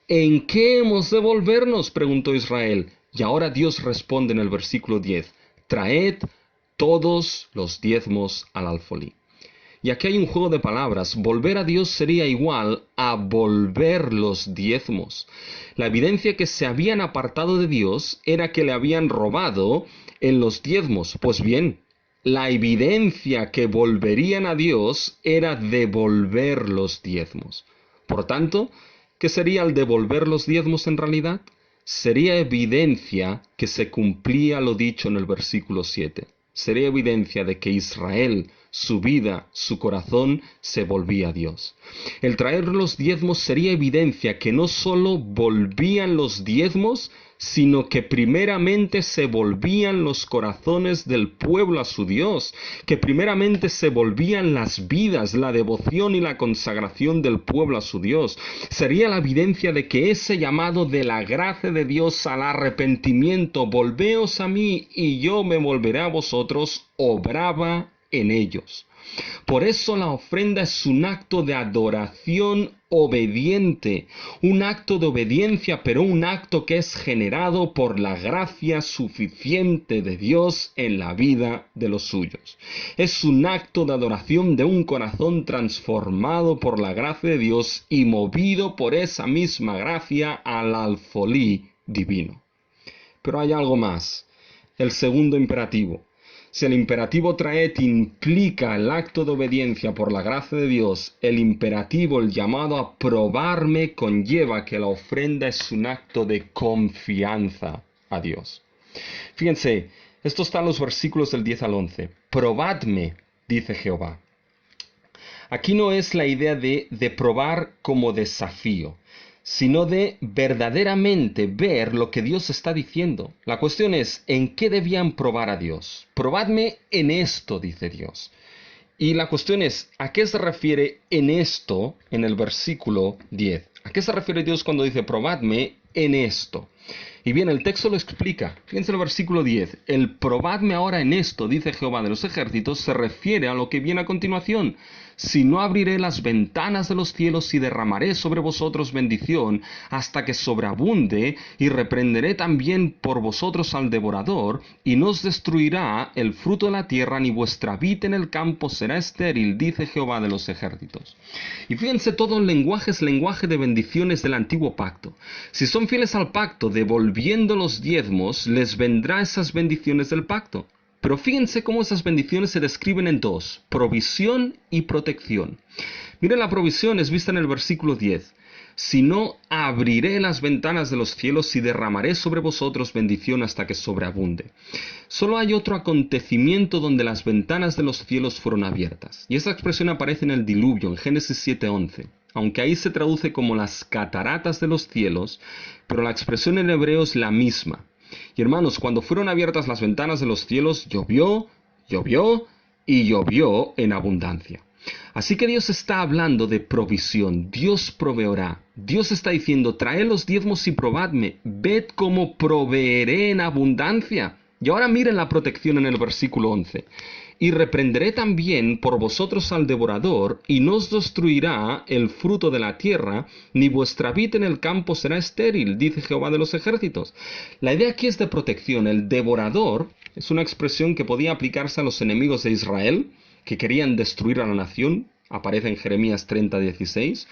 ¿En qué hemos de volvernos?, preguntó Israel. Y ahora Dios responde en el versículo 10, traed todos los diezmos al alfolí. Y aquí hay un juego de palabras. Volver a Dios sería igual a volver los diezmos. La evidencia que se habían apartado de Dios era que le habían robado en los diezmos. Pues bien, la evidencia que volverían a Dios era devolver los diezmos. Por tanto, ¿qué sería el devolver los diezmos en realidad? Sería evidencia que se cumplía lo dicho en el versículo 7. Sería evidencia de que Israel, su vida, su corazón, se volvía a Dios. El traer los diezmos sería evidencia que no solo volvían los diezmos, sino que primeramente se volvían los corazones del pueblo a su Dios, que primeramente se volvían las vidas, la devoción y la consagración del pueblo a su Dios. Sería la evidencia de que ese llamado de la gracia de Dios al arrepentimiento, volveos a mí y yo me volveré a vosotros, obraba en ellos. Por eso la ofrenda es un acto de adoración obediente, un acto de obediencia, pero un acto que es generado por la gracia suficiente de Dios en la vida de los suyos. Es un acto de adoración de un corazón transformado por la gracia de Dios y movido por esa misma gracia al alfolí divino. Pero hay algo más, el segundo imperativo. Si el imperativo traed implica el acto de obediencia por la gracia de Dios, el imperativo, el llamado a probarme, conlleva que la ofrenda es un acto de confianza a Dios. Fíjense, esto está en los versículos del 10 al 11. Probadme, dice Jehová. Aquí no es la idea de probar como desafío, sino de verdaderamente ver lo que Dios está diciendo. La cuestión es, ¿en qué debían probar a Dios? Probadme en esto, dice Dios. Y la cuestión es, ¿a qué se refiere en esto en el versículo 10? ¿A qué se refiere Dios cuando dice, probadme en esto? Y bien, el texto lo explica. Fíjense el versículo 10. El probadme ahora en esto, dice Jehová de los ejércitos, se refiere a lo que viene a continuación. Si no abriré las ventanas de los cielos y derramaré sobre vosotros bendición hasta que sobreabunde, y reprenderé también por vosotros al devorador, y no os destruirá el fruto de la tierra, ni vuestra vid en el campo será estéril, dice Jehová de los ejércitos. Y fíjense, todo el lenguaje es lenguaje de bendiciones del antiguo pacto. Si son fieles al pacto, devolviendo los diezmos, les vendrá esas bendiciones del pacto. Pero fíjense cómo esas bendiciones se describen en dos, provisión y protección. Miren, la provisión es vista en el versículo 10. Si no, abriré las ventanas de los cielos y derramaré sobre vosotros bendición hasta que sobreabunde. Solo hay otro acontecimiento donde las ventanas de los cielos fueron abiertas. Y esa expresión aparece en el diluvio, en Génesis 7:11. Aunque ahí se traduce como las cataratas de los cielos, pero la expresión en hebreo es la misma. Y hermanos, cuando fueron abiertas las ventanas de los cielos, llovió, llovió y llovió en abundancia. Así que Dios está hablando de provisión. Dios proveerá. Dios está diciendo, traed los diezmos y probadme. Ved cómo proveeré en abundancia. Y ahora miren la protección en el versículo 11. Y reprenderé también por vosotros al devorador, y no os destruirá el fruto de la tierra, ni vuestra vid en el campo será estéril, dice Jehová de los ejércitos. La idea aquí es de protección. El devorador es una expresión que podía aplicarse a los enemigos de Israel, que querían destruir a la nación, aparece en Jeremías 30:16,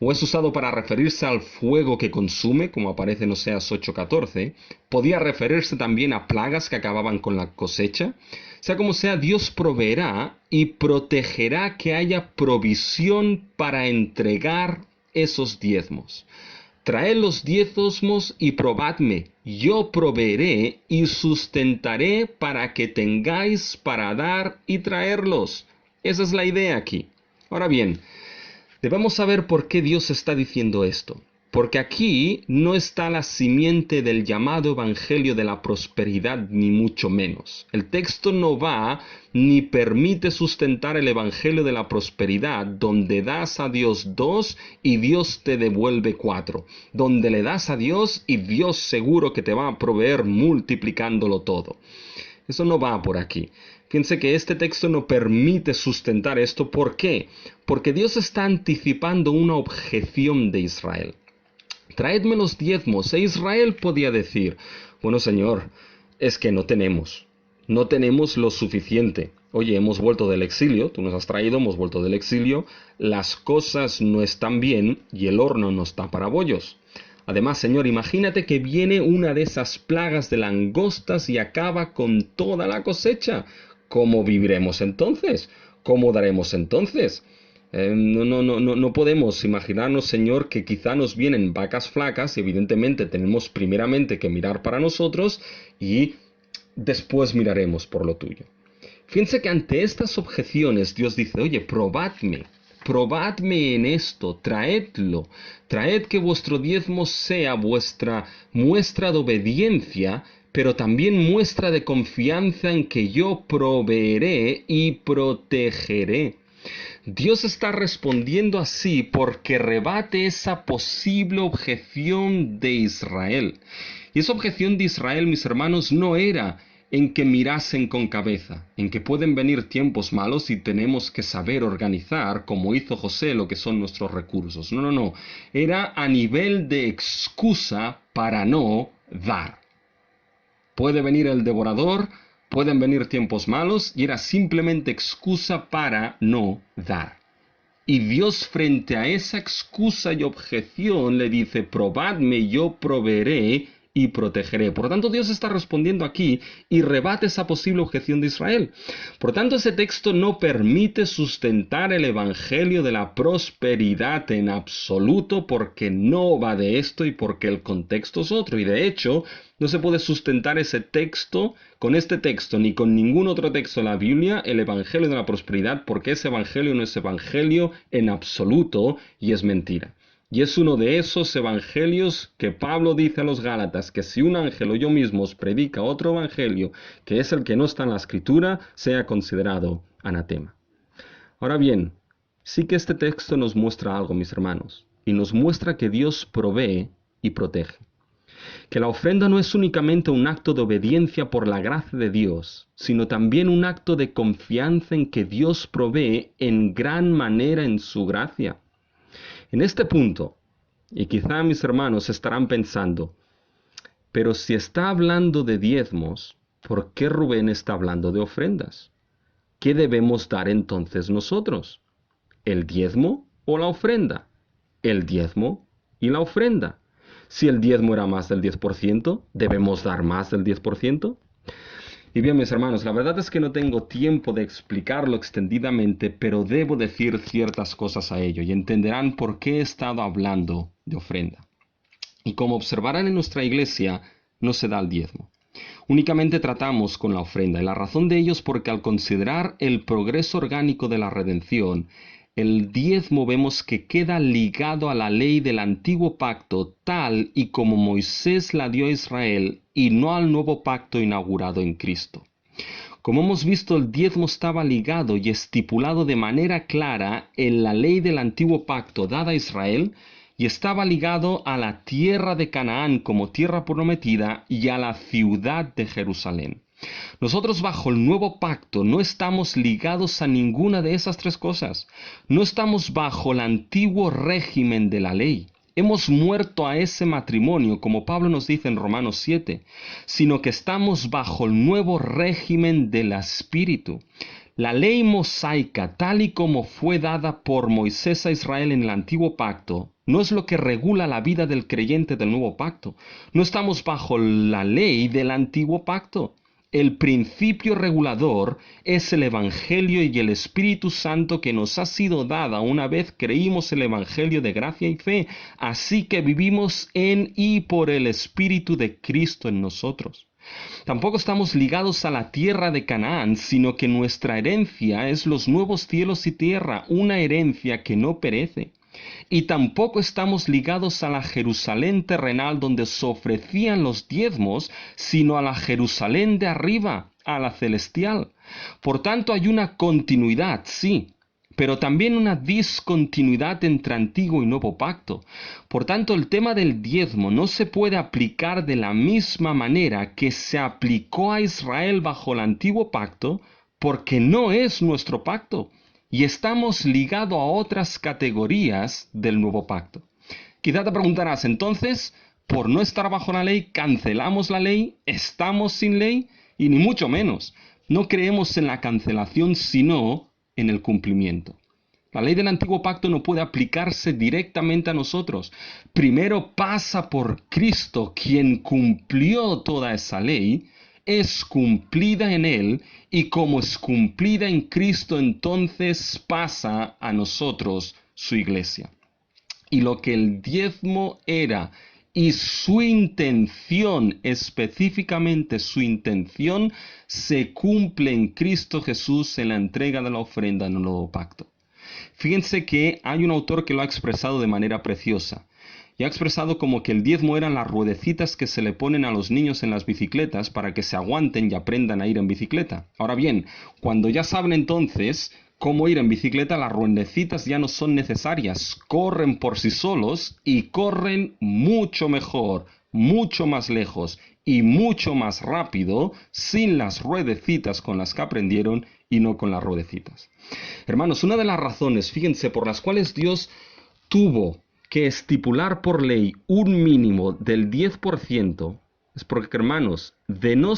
o es usado para referirse al fuego que consume, como aparece en Oseas 8:14, podía referirse también a plagas que acababan con la cosecha. Sea como sea, Dios proveerá y protegerá que haya provisión para entregar esos diezmos. Traed los diezmos y probadme, yo proveeré y sustentaré para que tengáis para dar y traerlos. Esa es la idea aquí. Ahora bien, debemos saber por qué Dios está diciendo esto. Porque aquí no está la simiente del llamado evangelio de la prosperidad, ni mucho menos. El texto no va ni permite sustentar el evangelio de la prosperidad, donde das a Dios 2 y Dios te devuelve 4. Donde le das a Dios y Dios seguro que te va a proveer multiplicándolo todo. Eso no va por aquí. Fíjense que este texto no permite sustentar esto. ¿Por qué? Porque Dios está anticipando una objeción de Israel. Traedme los diezmos. E Israel podía decir, bueno, Señor, es que no tenemos lo suficiente. Oye, hemos vuelto del exilio, tú nos has traído, hemos vuelto del exilio, las cosas no están bien y el horno no está para bollos. Además, Señor, imagínate que viene una de esas plagas de langostas y acaba con toda la cosecha. ¿Cómo viviremos entonces? ¿Cómo daremos entonces? No podemos imaginarnos, Señor, que quizá nos vienen vacas flacas y evidentemente tenemos primeramente que mirar para nosotros y después miraremos por lo tuyo. Fíjense que ante estas objeciones Dios dice, oye, probadme en esto, traedlo, traed que vuestro diezmo sea vuestra muestra de obediencia, pero también muestra de confianza en que yo proveeré y protegeré. Dios está respondiendo así porque rebate esa posible objeción de Israel. Y esa objeción de Israel, mis hermanos, no era en que mirasen con cabeza, en que pueden venir tiempos malos y tenemos que saber organizar, como hizo José, lo que son nuestros recursos. No. Era a nivel de excusa para no dar. Puede venir el devorador, pueden venir tiempos malos y era simplemente excusa para no dar. Y Dios frente a esa excusa y objeción le dice, probadme, yo proveeré y protegeré. Por lo tanto, Dios está respondiendo aquí y rebate esa posible objeción de Israel. Por lo tanto, ese texto no permite sustentar el evangelio de la prosperidad en absoluto porque no va de esto y porque el contexto es otro. Y de hecho, no se puede sustentar ese texto con este texto ni con ningún otro texto de la Biblia, el evangelio de la prosperidad, porque ese evangelio no es evangelio en absoluto y es mentira. Y es uno de esos evangelios que Pablo dice a los Gálatas, que si un ángel o yo mismo os predica otro evangelio, que es el que no está en la Escritura, sea considerado anatema. Ahora bien, sí que este texto nos muestra algo, mis hermanos, y nos muestra que Dios provee y protege. Que la ofrenda no es únicamente un acto de obediencia por la gracia de Dios, sino también un acto de confianza en que Dios provee en gran manera en su gracia. En este punto, y quizá mis hermanos estarán pensando, pero si está hablando de diezmos, ¿por qué Rubén está hablando de ofrendas? ¿Qué debemos dar entonces nosotros? ¿El diezmo o la ofrenda? El diezmo y la ofrenda. Si el diezmo era más del 10%, ¿debemos dar más del 10%? Y bien, mis hermanos, la verdad es que no tengo tiempo de explicarlo extendidamente, pero debo decir ciertas cosas a ello y entenderán por qué he estado hablando de ofrenda. Y como observarán en nuestra iglesia, no se da el diezmo. Únicamente tratamos con la ofrenda y la razón de ello es porque al considerar el progreso orgánico de la redención, el diezmo vemos que queda ligado a la ley del antiguo pacto tal y como Moisés la dio a Israel y no al nuevo pacto inaugurado en Cristo. Como hemos visto, el diezmo estaba ligado y estipulado de manera clara en la ley del antiguo pacto dada a Israel y estaba ligado a la tierra de Canaán como tierra prometida y a la ciudad de Jerusalén. Nosotros bajo el nuevo pacto no estamos ligados a ninguna de esas tres cosas. No estamos bajo el antiguo régimen de la ley. Hemos muerto a ese matrimonio, como Pablo nos dice en Romanos 7, sino que estamos bajo el nuevo régimen del Espíritu. La ley mosaica, tal y como fue dada por Moisés a Israel en el antiguo pacto, no es lo que regula la vida del creyente del nuevo pacto. No estamos bajo la ley del antiguo pacto. El principio regulador es el Evangelio y el Espíritu Santo que nos ha sido dada una vez creímos el Evangelio de gracia y fe. Así que vivimos en y por el Espíritu de Cristo en nosotros. Tampoco estamos ligados a la tierra de Canaán, sino que nuestra herencia es los nuevos cielos y tierra, una herencia que no perece. Y tampoco estamos ligados a la Jerusalén terrenal donde se ofrecían los diezmos, sino a la Jerusalén de arriba, a la celestial. Por tanto, hay una continuidad, sí, pero también una discontinuidad entre antiguo y nuevo pacto. Por tanto, el tema del diezmo no se puede aplicar de la misma manera que se aplicó a Israel bajo el antiguo pacto, porque no es nuestro pacto, y estamos ligados a otras categorías del nuevo pacto. Quizá te preguntarás, entonces, por no estar bajo la ley, ¿cancelamos la ley? ¿Estamos sin ley? Y ni mucho menos. No creemos en la cancelación, sino en el cumplimiento. La ley del antiguo pacto no puede aplicarse directamente a nosotros. Primero pasa por Cristo, quien cumplió toda esa ley, es cumplida en Él, y como es cumplida en Cristo, entonces pasa a nosotros su iglesia. Y lo que el diezmo era, y su intención, específicamente su intención, se cumple en Cristo Jesús en la entrega de la ofrenda en el nuevo pacto. Fíjense que hay un autor que lo ha expresado de manera preciosa. Y ha expresado como que el diezmo eran las ruedecitas que se le ponen a los niños en las bicicletas para que se aguanten y aprendan a ir en bicicleta. Ahora bien, cuando ya saben entonces cómo ir en bicicleta, las ruedecitas ya no son necesarias. Corren por sí solos y corren mucho mejor, mucho más lejos y mucho más rápido sin las ruedecitas con las que aprendieron y no con las ruedecitas. Hermanos, una de las razones, fíjense, por las cuales Dios tuvo que estipular por ley un mínimo del 10%, es porque, hermanos, de no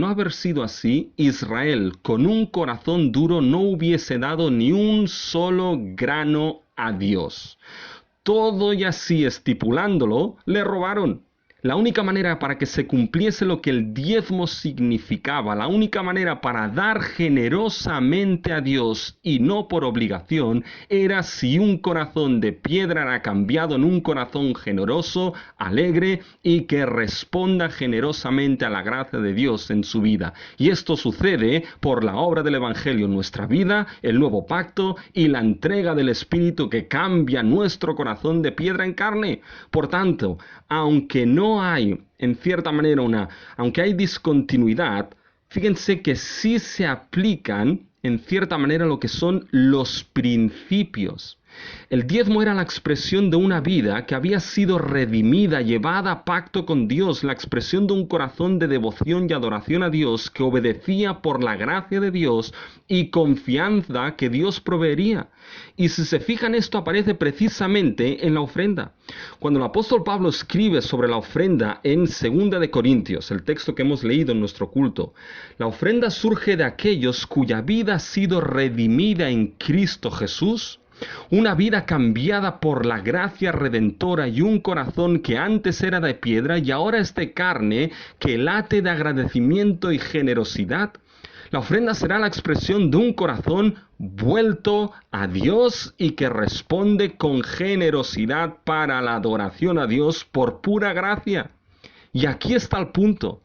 haber sido así, Israel con un corazón duro no hubiese dado ni un solo grano a Dios. Todo y así estipulándolo, le robaron. La única manera para que se cumpliese lo que el diezmo significaba, la única manera para dar generosamente a Dios y no por obligación, era si un corazón de piedra era cambiado en un corazón generoso, alegre y que responda generosamente a la gracia de Dios en su vida. Y esto sucede por la obra del Evangelio en nuestra vida, el nuevo pacto y la entrega del Espíritu que cambia nuestro corazón de piedra en carne. Por tanto, aunque no hay, en cierta manera, aunque hay discontinuidad, fíjense que sí se aplican, en cierta manera, lo que son los principios. El diezmo era la expresión de una vida que había sido redimida, llevada a pacto con Dios, la expresión de un corazón de devoción y adoración a Dios que obedecía por la gracia de Dios y confianza que Dios proveería. Y si se fijan, esto aparece precisamente en la ofrenda. Cuando el apóstol Pablo escribe sobre la ofrenda en 2 de Corintios, el texto que hemos leído en nuestro culto, la ofrenda surge de aquellos cuya vida ha sido redimida en Cristo Jesús, una vida cambiada por la gracia redentora y un corazón que antes era de piedra y ahora es de carne, que late de agradecimiento y generosidad. La ofrenda será la expresión de un corazón vuelto a Dios y que responde con generosidad para la adoración a Dios por pura gracia. Y aquí está el punto.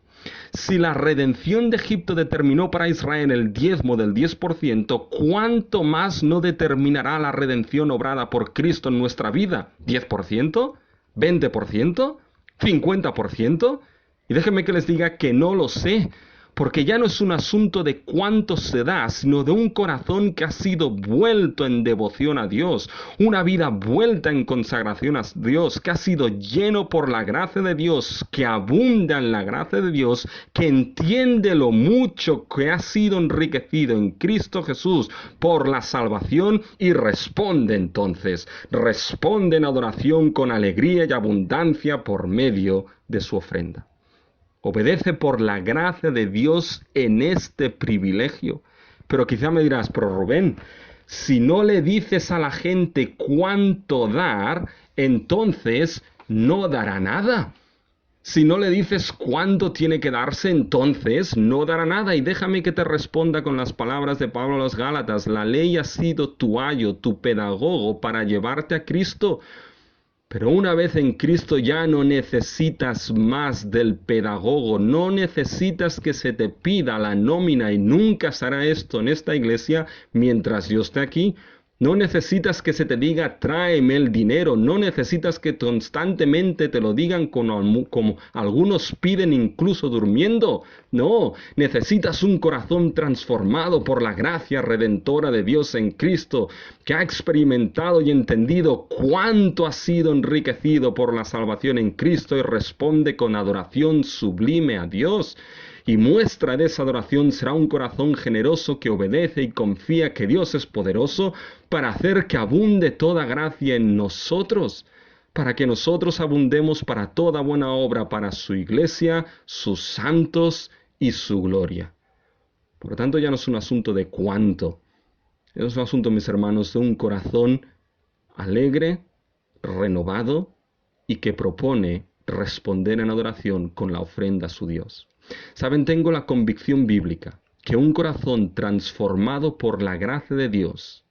Si la redención de Egipto determinó para Israel el diezmo del 10%, ¿cuánto más no determinará la redención obrada por Cristo en nuestra vida? ¿10%? ¿20%? ¿50%? Y déjenme que les diga que no lo sé, porque ya no es un asunto de cuánto se da, sino de un corazón que ha sido vuelto en devoción a Dios, una vida vuelta en consagración a Dios, que ha sido lleno por la gracia de Dios, que abunda en la gracia de Dios, que entiende lo mucho que ha sido enriquecido en Cristo Jesús por la salvación y responde entonces, responde en adoración con alegría y abundancia por medio de su ofrenda. Obedece por la gracia de Dios en este privilegio. Pero quizá me dirás, pero Rubén, si no le dices a la gente cuánto dar, entonces no dará nada. Si no le dices cuándo tiene que darse, entonces no dará nada. Y déjame que te responda con las palabras de Pablo a los Gálatas. La ley ha sido tu ayo, tu pedagogo para llevarte a Cristo. Pero una vez en Cristo ya no necesitas más del pedagogo, no necesitas que se te pida la nómina, y nunca se hará esto en esta iglesia mientras yo esté aquí. No necesitas que se te diga tráeme el dinero, no necesitas que constantemente te lo digan como algunos piden incluso durmiendo. No, necesitas un corazón transformado por la gracia redentora de Dios en Cristo, que ha experimentado y entendido cuánto ha sido enriquecido por la salvación en Cristo y responde con adoración sublime a Dios. Y muestra de esa adoración será un corazón generoso que obedece y confía que Dios es poderoso para hacer que abunde toda gracia en nosotros, para que nosotros abundemos para toda buena obra, para su iglesia, sus santos y su gloria. Por lo tanto, ya no es un asunto de cuánto, es un asunto, mis hermanos, de un corazón alegre, renovado y que propone responder en adoración con la ofrenda a su Dios. Saben, tengo la convicción bíblica que un corazón transformado por la gracia de Dios,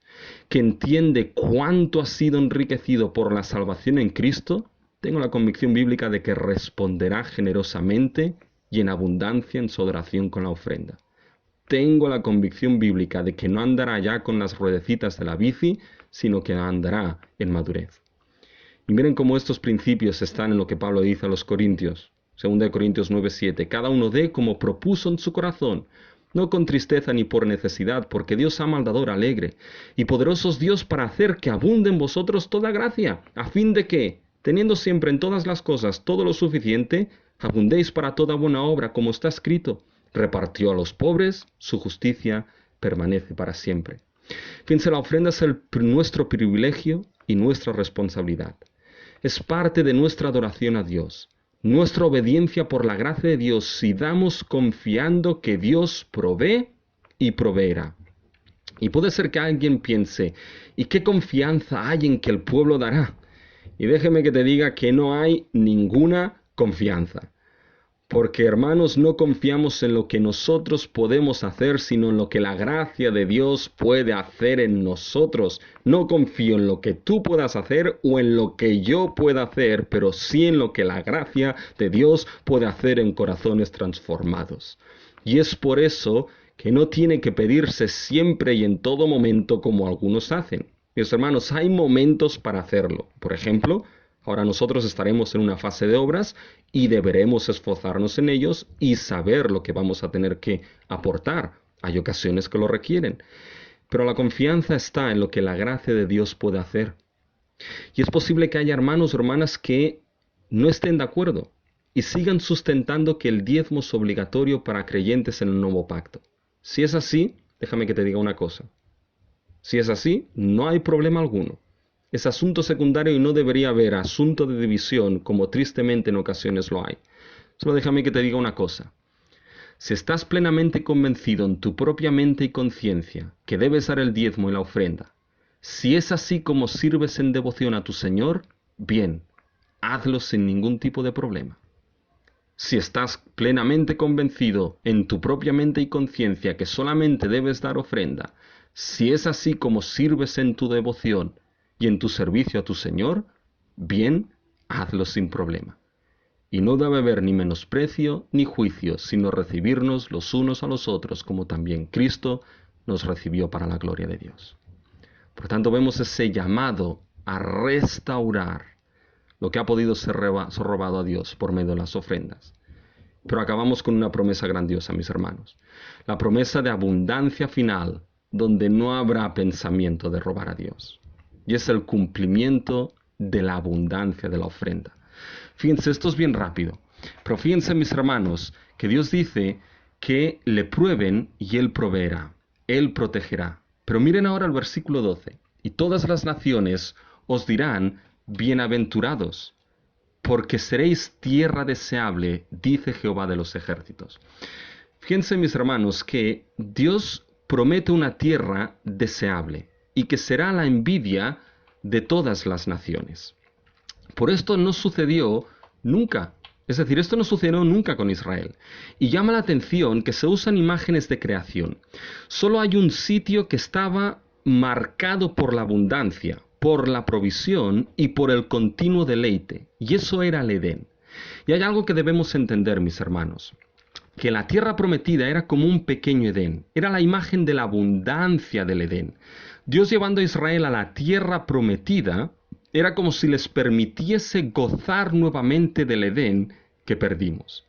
que entiende cuánto ha sido enriquecido por la salvación en Cristo, tengo la convicción bíblica de que responderá generosamente y en abundancia en su adoración con la ofrenda. Tengo la convicción bíblica de que no andará ya con las ruedecitas de la bici, sino que andará en madurez. Y miren cómo estos principios están en lo que Pablo dice a los Corintios. 2 Corintios 9:7. Cada uno dé como propuso en su corazón, no con tristeza ni por necesidad, porque Dios ama al dador alegre. Y poderoso es Dios para hacer que abunde en vosotros toda gracia, a fin de que, teniendo siempre en todas las cosas todo lo suficiente, abundéis para toda buena obra, como está escrito. Repartió a los pobres, su justicia permanece para siempre. Fíjense, la ofrenda es nuestro privilegio y nuestra responsabilidad. Es parte de nuestra adoración a Dios. Nuestra obediencia por la gracia de Dios si damos confiando que Dios provee y proveerá. Y puede ser que alguien piense, ¿y qué confianza hay en que el pueblo dará? Y déjeme que te diga que no hay ninguna confianza. Porque, hermanos, no confiamos en lo que nosotros podemos hacer, sino en lo que la gracia de Dios puede hacer en nosotros. No confío en lo que tú puedas hacer o en lo que yo pueda hacer, pero sí en lo que la gracia de Dios puede hacer en corazones transformados. Y es por eso que no tiene que pedirse siempre y en todo momento como algunos hacen. Mis hermanos, hay momentos para hacerlo. Por ejemplo, ahora nosotros estaremos en una fase de obras y deberemos esforzarnos en ellos y saber lo que vamos a tener que aportar. Hay ocasiones que lo requieren. Pero la confianza está en lo que la gracia de Dios puede hacer. Y es posible que haya hermanos o hermanas que no estén de acuerdo y sigan sustentando que el diezmo es obligatorio para creyentes en el nuevo pacto. Si es así, déjame que te diga una cosa. Si es así, no hay problema alguno. Es asunto secundario y no debería haber asunto de división como tristemente en ocasiones lo hay. Solo déjame que te diga una cosa. Si estás plenamente convencido en tu propia mente y conciencia que debes dar el diezmo y la ofrenda, si es así como sirves en devoción a tu Señor, bien, hazlo sin ningún tipo de problema. Si estás plenamente convencido en tu propia mente y conciencia que solamente debes dar ofrenda, si es así como sirves en tu devoción y en tu servicio a tu Señor, bien, hazlo sin problema. Y no debe haber ni menosprecio ni juicio, sino recibirnos los unos a los otros, como también Cristo nos recibió para la gloria de Dios. Por tanto, vemos ese llamado a restaurar lo que ha podido ser robado a Dios por medio de las ofrendas. Pero acabamos con una promesa grandiosa, mis hermanos. La promesa de abundancia final, donde no habrá pensamiento de robar a Dios. Y es el cumplimiento de la abundancia de la ofrenda. Fíjense, esto es bien rápido. Pero fíjense, mis hermanos, que Dios dice que le prueben y Él proveerá. Él protegerá. Pero miren ahora el versículo 12. Y todas las naciones os dirán, bienaventurados, porque seréis tierra deseable, dice Jehová de los ejércitos. Fíjense, mis hermanos, que Dios promete una tierra deseable y que será la envidia de todas las naciones. Por esto no sucedió nunca. Es decir, esto no sucedió nunca con Israel. Y llama la atención que se usan imágenes de creación. Solo hay un sitio que estaba marcado por la abundancia, por la provisión y por el continuo deleite. Y eso era el Edén. Y hay algo que debemos entender, mis hermanos. Que la tierra prometida era como un pequeño Edén. Era la imagen de la abundancia del Edén. Dios llevando a Israel a la tierra prometida era como si les permitiese gozar nuevamente del Edén que perdimos.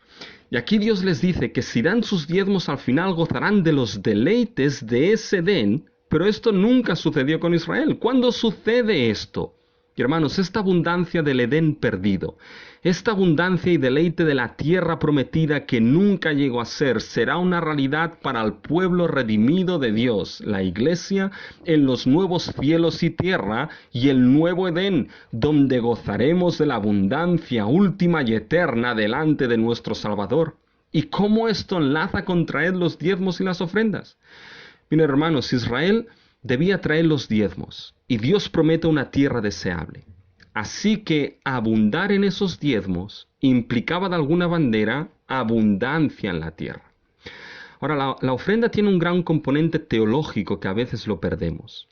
Y aquí Dios les dice que si dan sus diezmos al final gozarán de los deleites de ese Edén, pero esto nunca sucedió con Israel. ¿Cuándo sucede esto? Y hermanos, esta abundancia del Edén perdido, esta abundancia y deleite de la tierra prometida que nunca llegó a ser, será una realidad para el pueblo redimido de Dios, la Iglesia, en los nuevos cielos y tierra y el nuevo Edén, donde gozaremos de la abundancia última y eterna delante de nuestro Salvador. ¿Y cómo esto enlaza con traer los diezmos y las ofrendas? Miren, hermanos, Israel debía traer los diezmos y Dios promete una tierra deseable. Así que abundar en esos diezmos implicaba de alguna manera abundancia en la tierra. Ahora, la ofrenda tiene un gran componente teológico que a veces lo perdemos.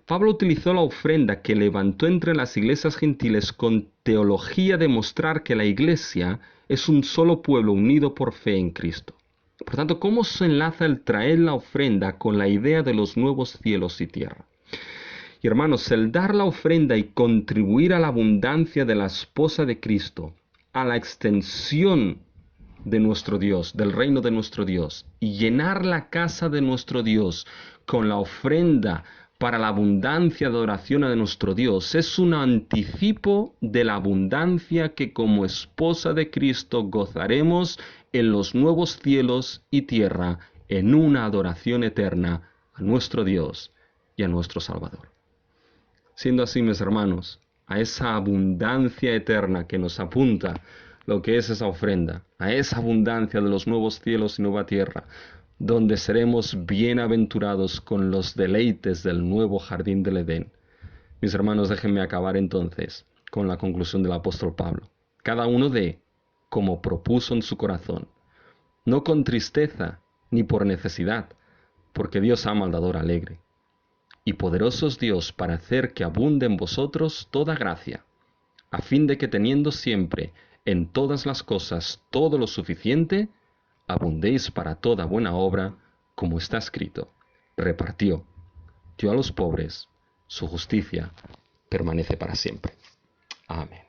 Pablo utilizó la ofrenda que levantó entre las iglesias gentiles con teología de mostrar que la iglesia es un solo pueblo unido por fe en Cristo. Por tanto, ¿cómo se enlaza el traer la ofrenda con la idea de los nuevos cielos y tierra? Y hermanos, el dar la ofrenda y contribuir a la abundancia de la esposa de Cristo, a la extensión de nuestro Dios, del reino de nuestro Dios, y llenar la casa de nuestro Dios con la ofrenda para la abundancia de adoración de nuestro Dios, es un anticipo de la abundancia que como esposa de Cristo gozaremos en los nuevos cielos y tierra, en una adoración eterna a nuestro Dios y a nuestro Salvador. Siendo así, mis hermanos, a esa abundancia eterna que nos apunta lo que es esa ofrenda, a esa abundancia de los nuevos cielos y nueva tierra, donde seremos bienaventurados con los deleites del nuevo jardín del Edén. Mis hermanos, déjenme acabar entonces con la conclusión del apóstol Pablo. Cada uno dé como propuso en su corazón, no con tristeza ni por necesidad, porque Dios ama al dador alegre. Y poderoso es Dios para hacer que abunde en vosotros toda gracia, a fin de que teniendo siempre en todas las cosas todo lo suficiente, abundéis para toda buena obra, como está escrito, repartió, dio a los pobres, su justicia permanece para siempre. Amén.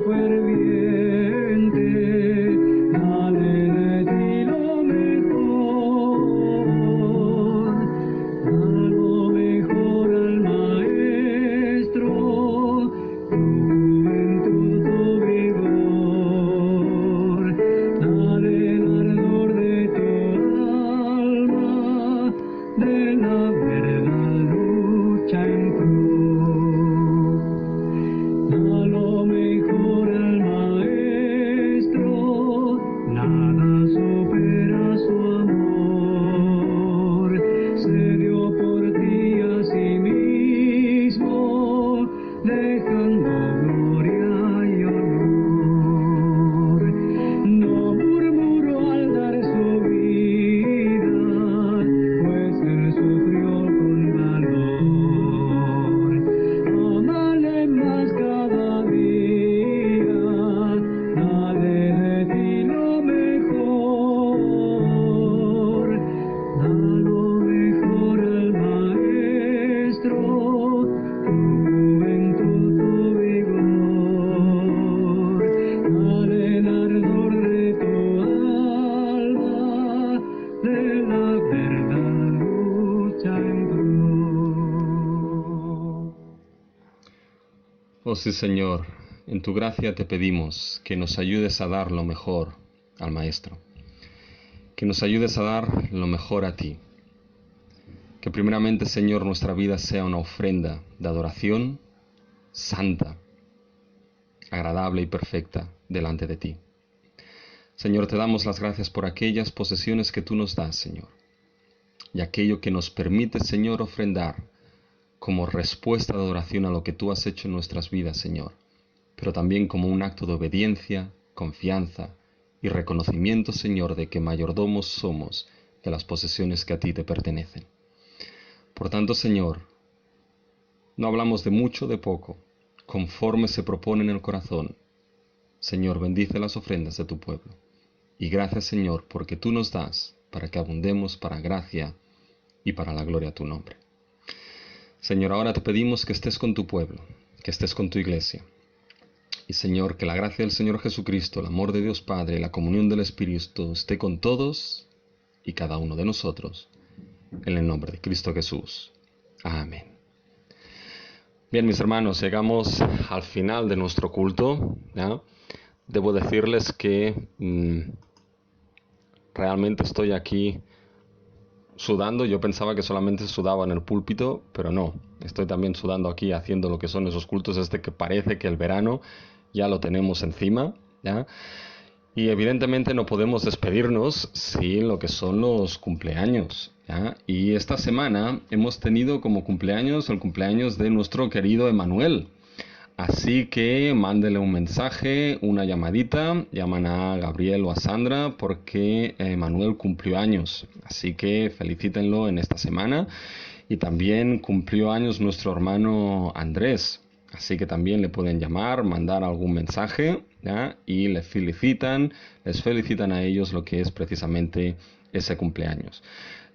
Ferviente, dale de ti lo mejor. sí Señor, en tu gracia te pedimos que nos ayudes a dar lo mejor al Maestro, que nos ayudes a dar lo mejor a ti, que primeramente Señor nuestra vida sea una ofrenda de adoración santa, agradable y perfecta delante de ti. Señor, te damos las gracias por aquellas posesiones que tú nos das, Señor, y aquello que nos permite, Señor, ofrendar como respuesta de adoración a lo que tú has hecho en nuestras vidas, Señor, pero también como un acto de obediencia, confianza y reconocimiento, Señor, de que mayordomos somos de las posesiones que a ti te pertenecen. Por tanto, Señor, no hablamos de mucho o de poco, conforme se propone en el corazón. Señor, bendice las ofrendas de tu pueblo. Y gracias, Señor, porque tú nos das para que abundemos para gracia y para la gloria a tu nombre. Señor, ahora te pedimos que estés con tu pueblo, que estés con tu iglesia. Y Señor, que la gracia del Señor Jesucristo, el amor de Dios Padre y la comunión del Espíritu esté con todos y cada uno de nosotros. En el nombre de Cristo Jesús. Amén. Bien, mis hermanos, llegamos al final de nuestro culto, ¿ya? Debo decirles que realmente estoy aquí sudando. Yo pensaba que solamente sudaba en el púlpito, pero no. Estoy también sudando aquí haciendo lo que son esos cultos, que parece que el verano ya lo tenemos encima, ¿ya? Y evidentemente no podemos despedirnos sin lo que son los cumpleaños, ¿ya? Y esta semana hemos tenido como cumpleaños el cumpleaños de nuestro querido Emanuel. Así que mándele un mensaje, una llamadita, llaman a Gabriel o a Sandra porque Emanuel cumplió años. Así que felicítenlo en esta semana. Y también cumplió años nuestro hermano Andrés. Así que también le pueden llamar, mandar algún mensaje, ¿ya? Y les felicitan a ellos lo que es precisamente ese cumpleaños.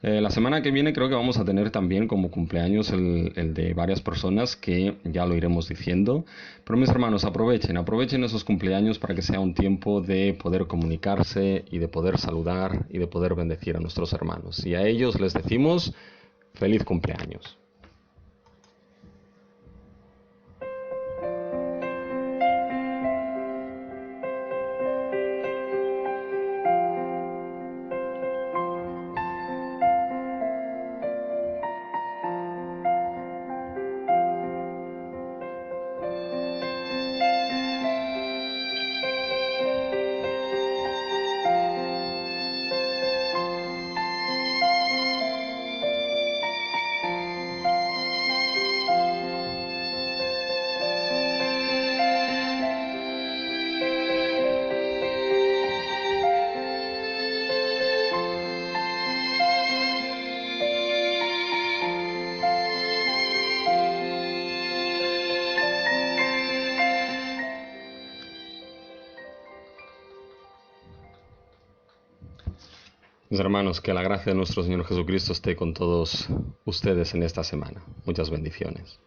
La semana que viene creo que vamos a tener también como cumpleaños el de varias personas que ya lo iremos diciendo. Pero mis hermanos, aprovechen esos cumpleaños para que sea un tiempo de poder comunicarse y de poder saludar y de poder bendecir a nuestros hermanos. Y a ellos les decimos feliz cumpleaños. Mis hermanos, que la gracia de nuestro Señor Jesucristo esté con todos ustedes en esta semana. Muchas bendiciones.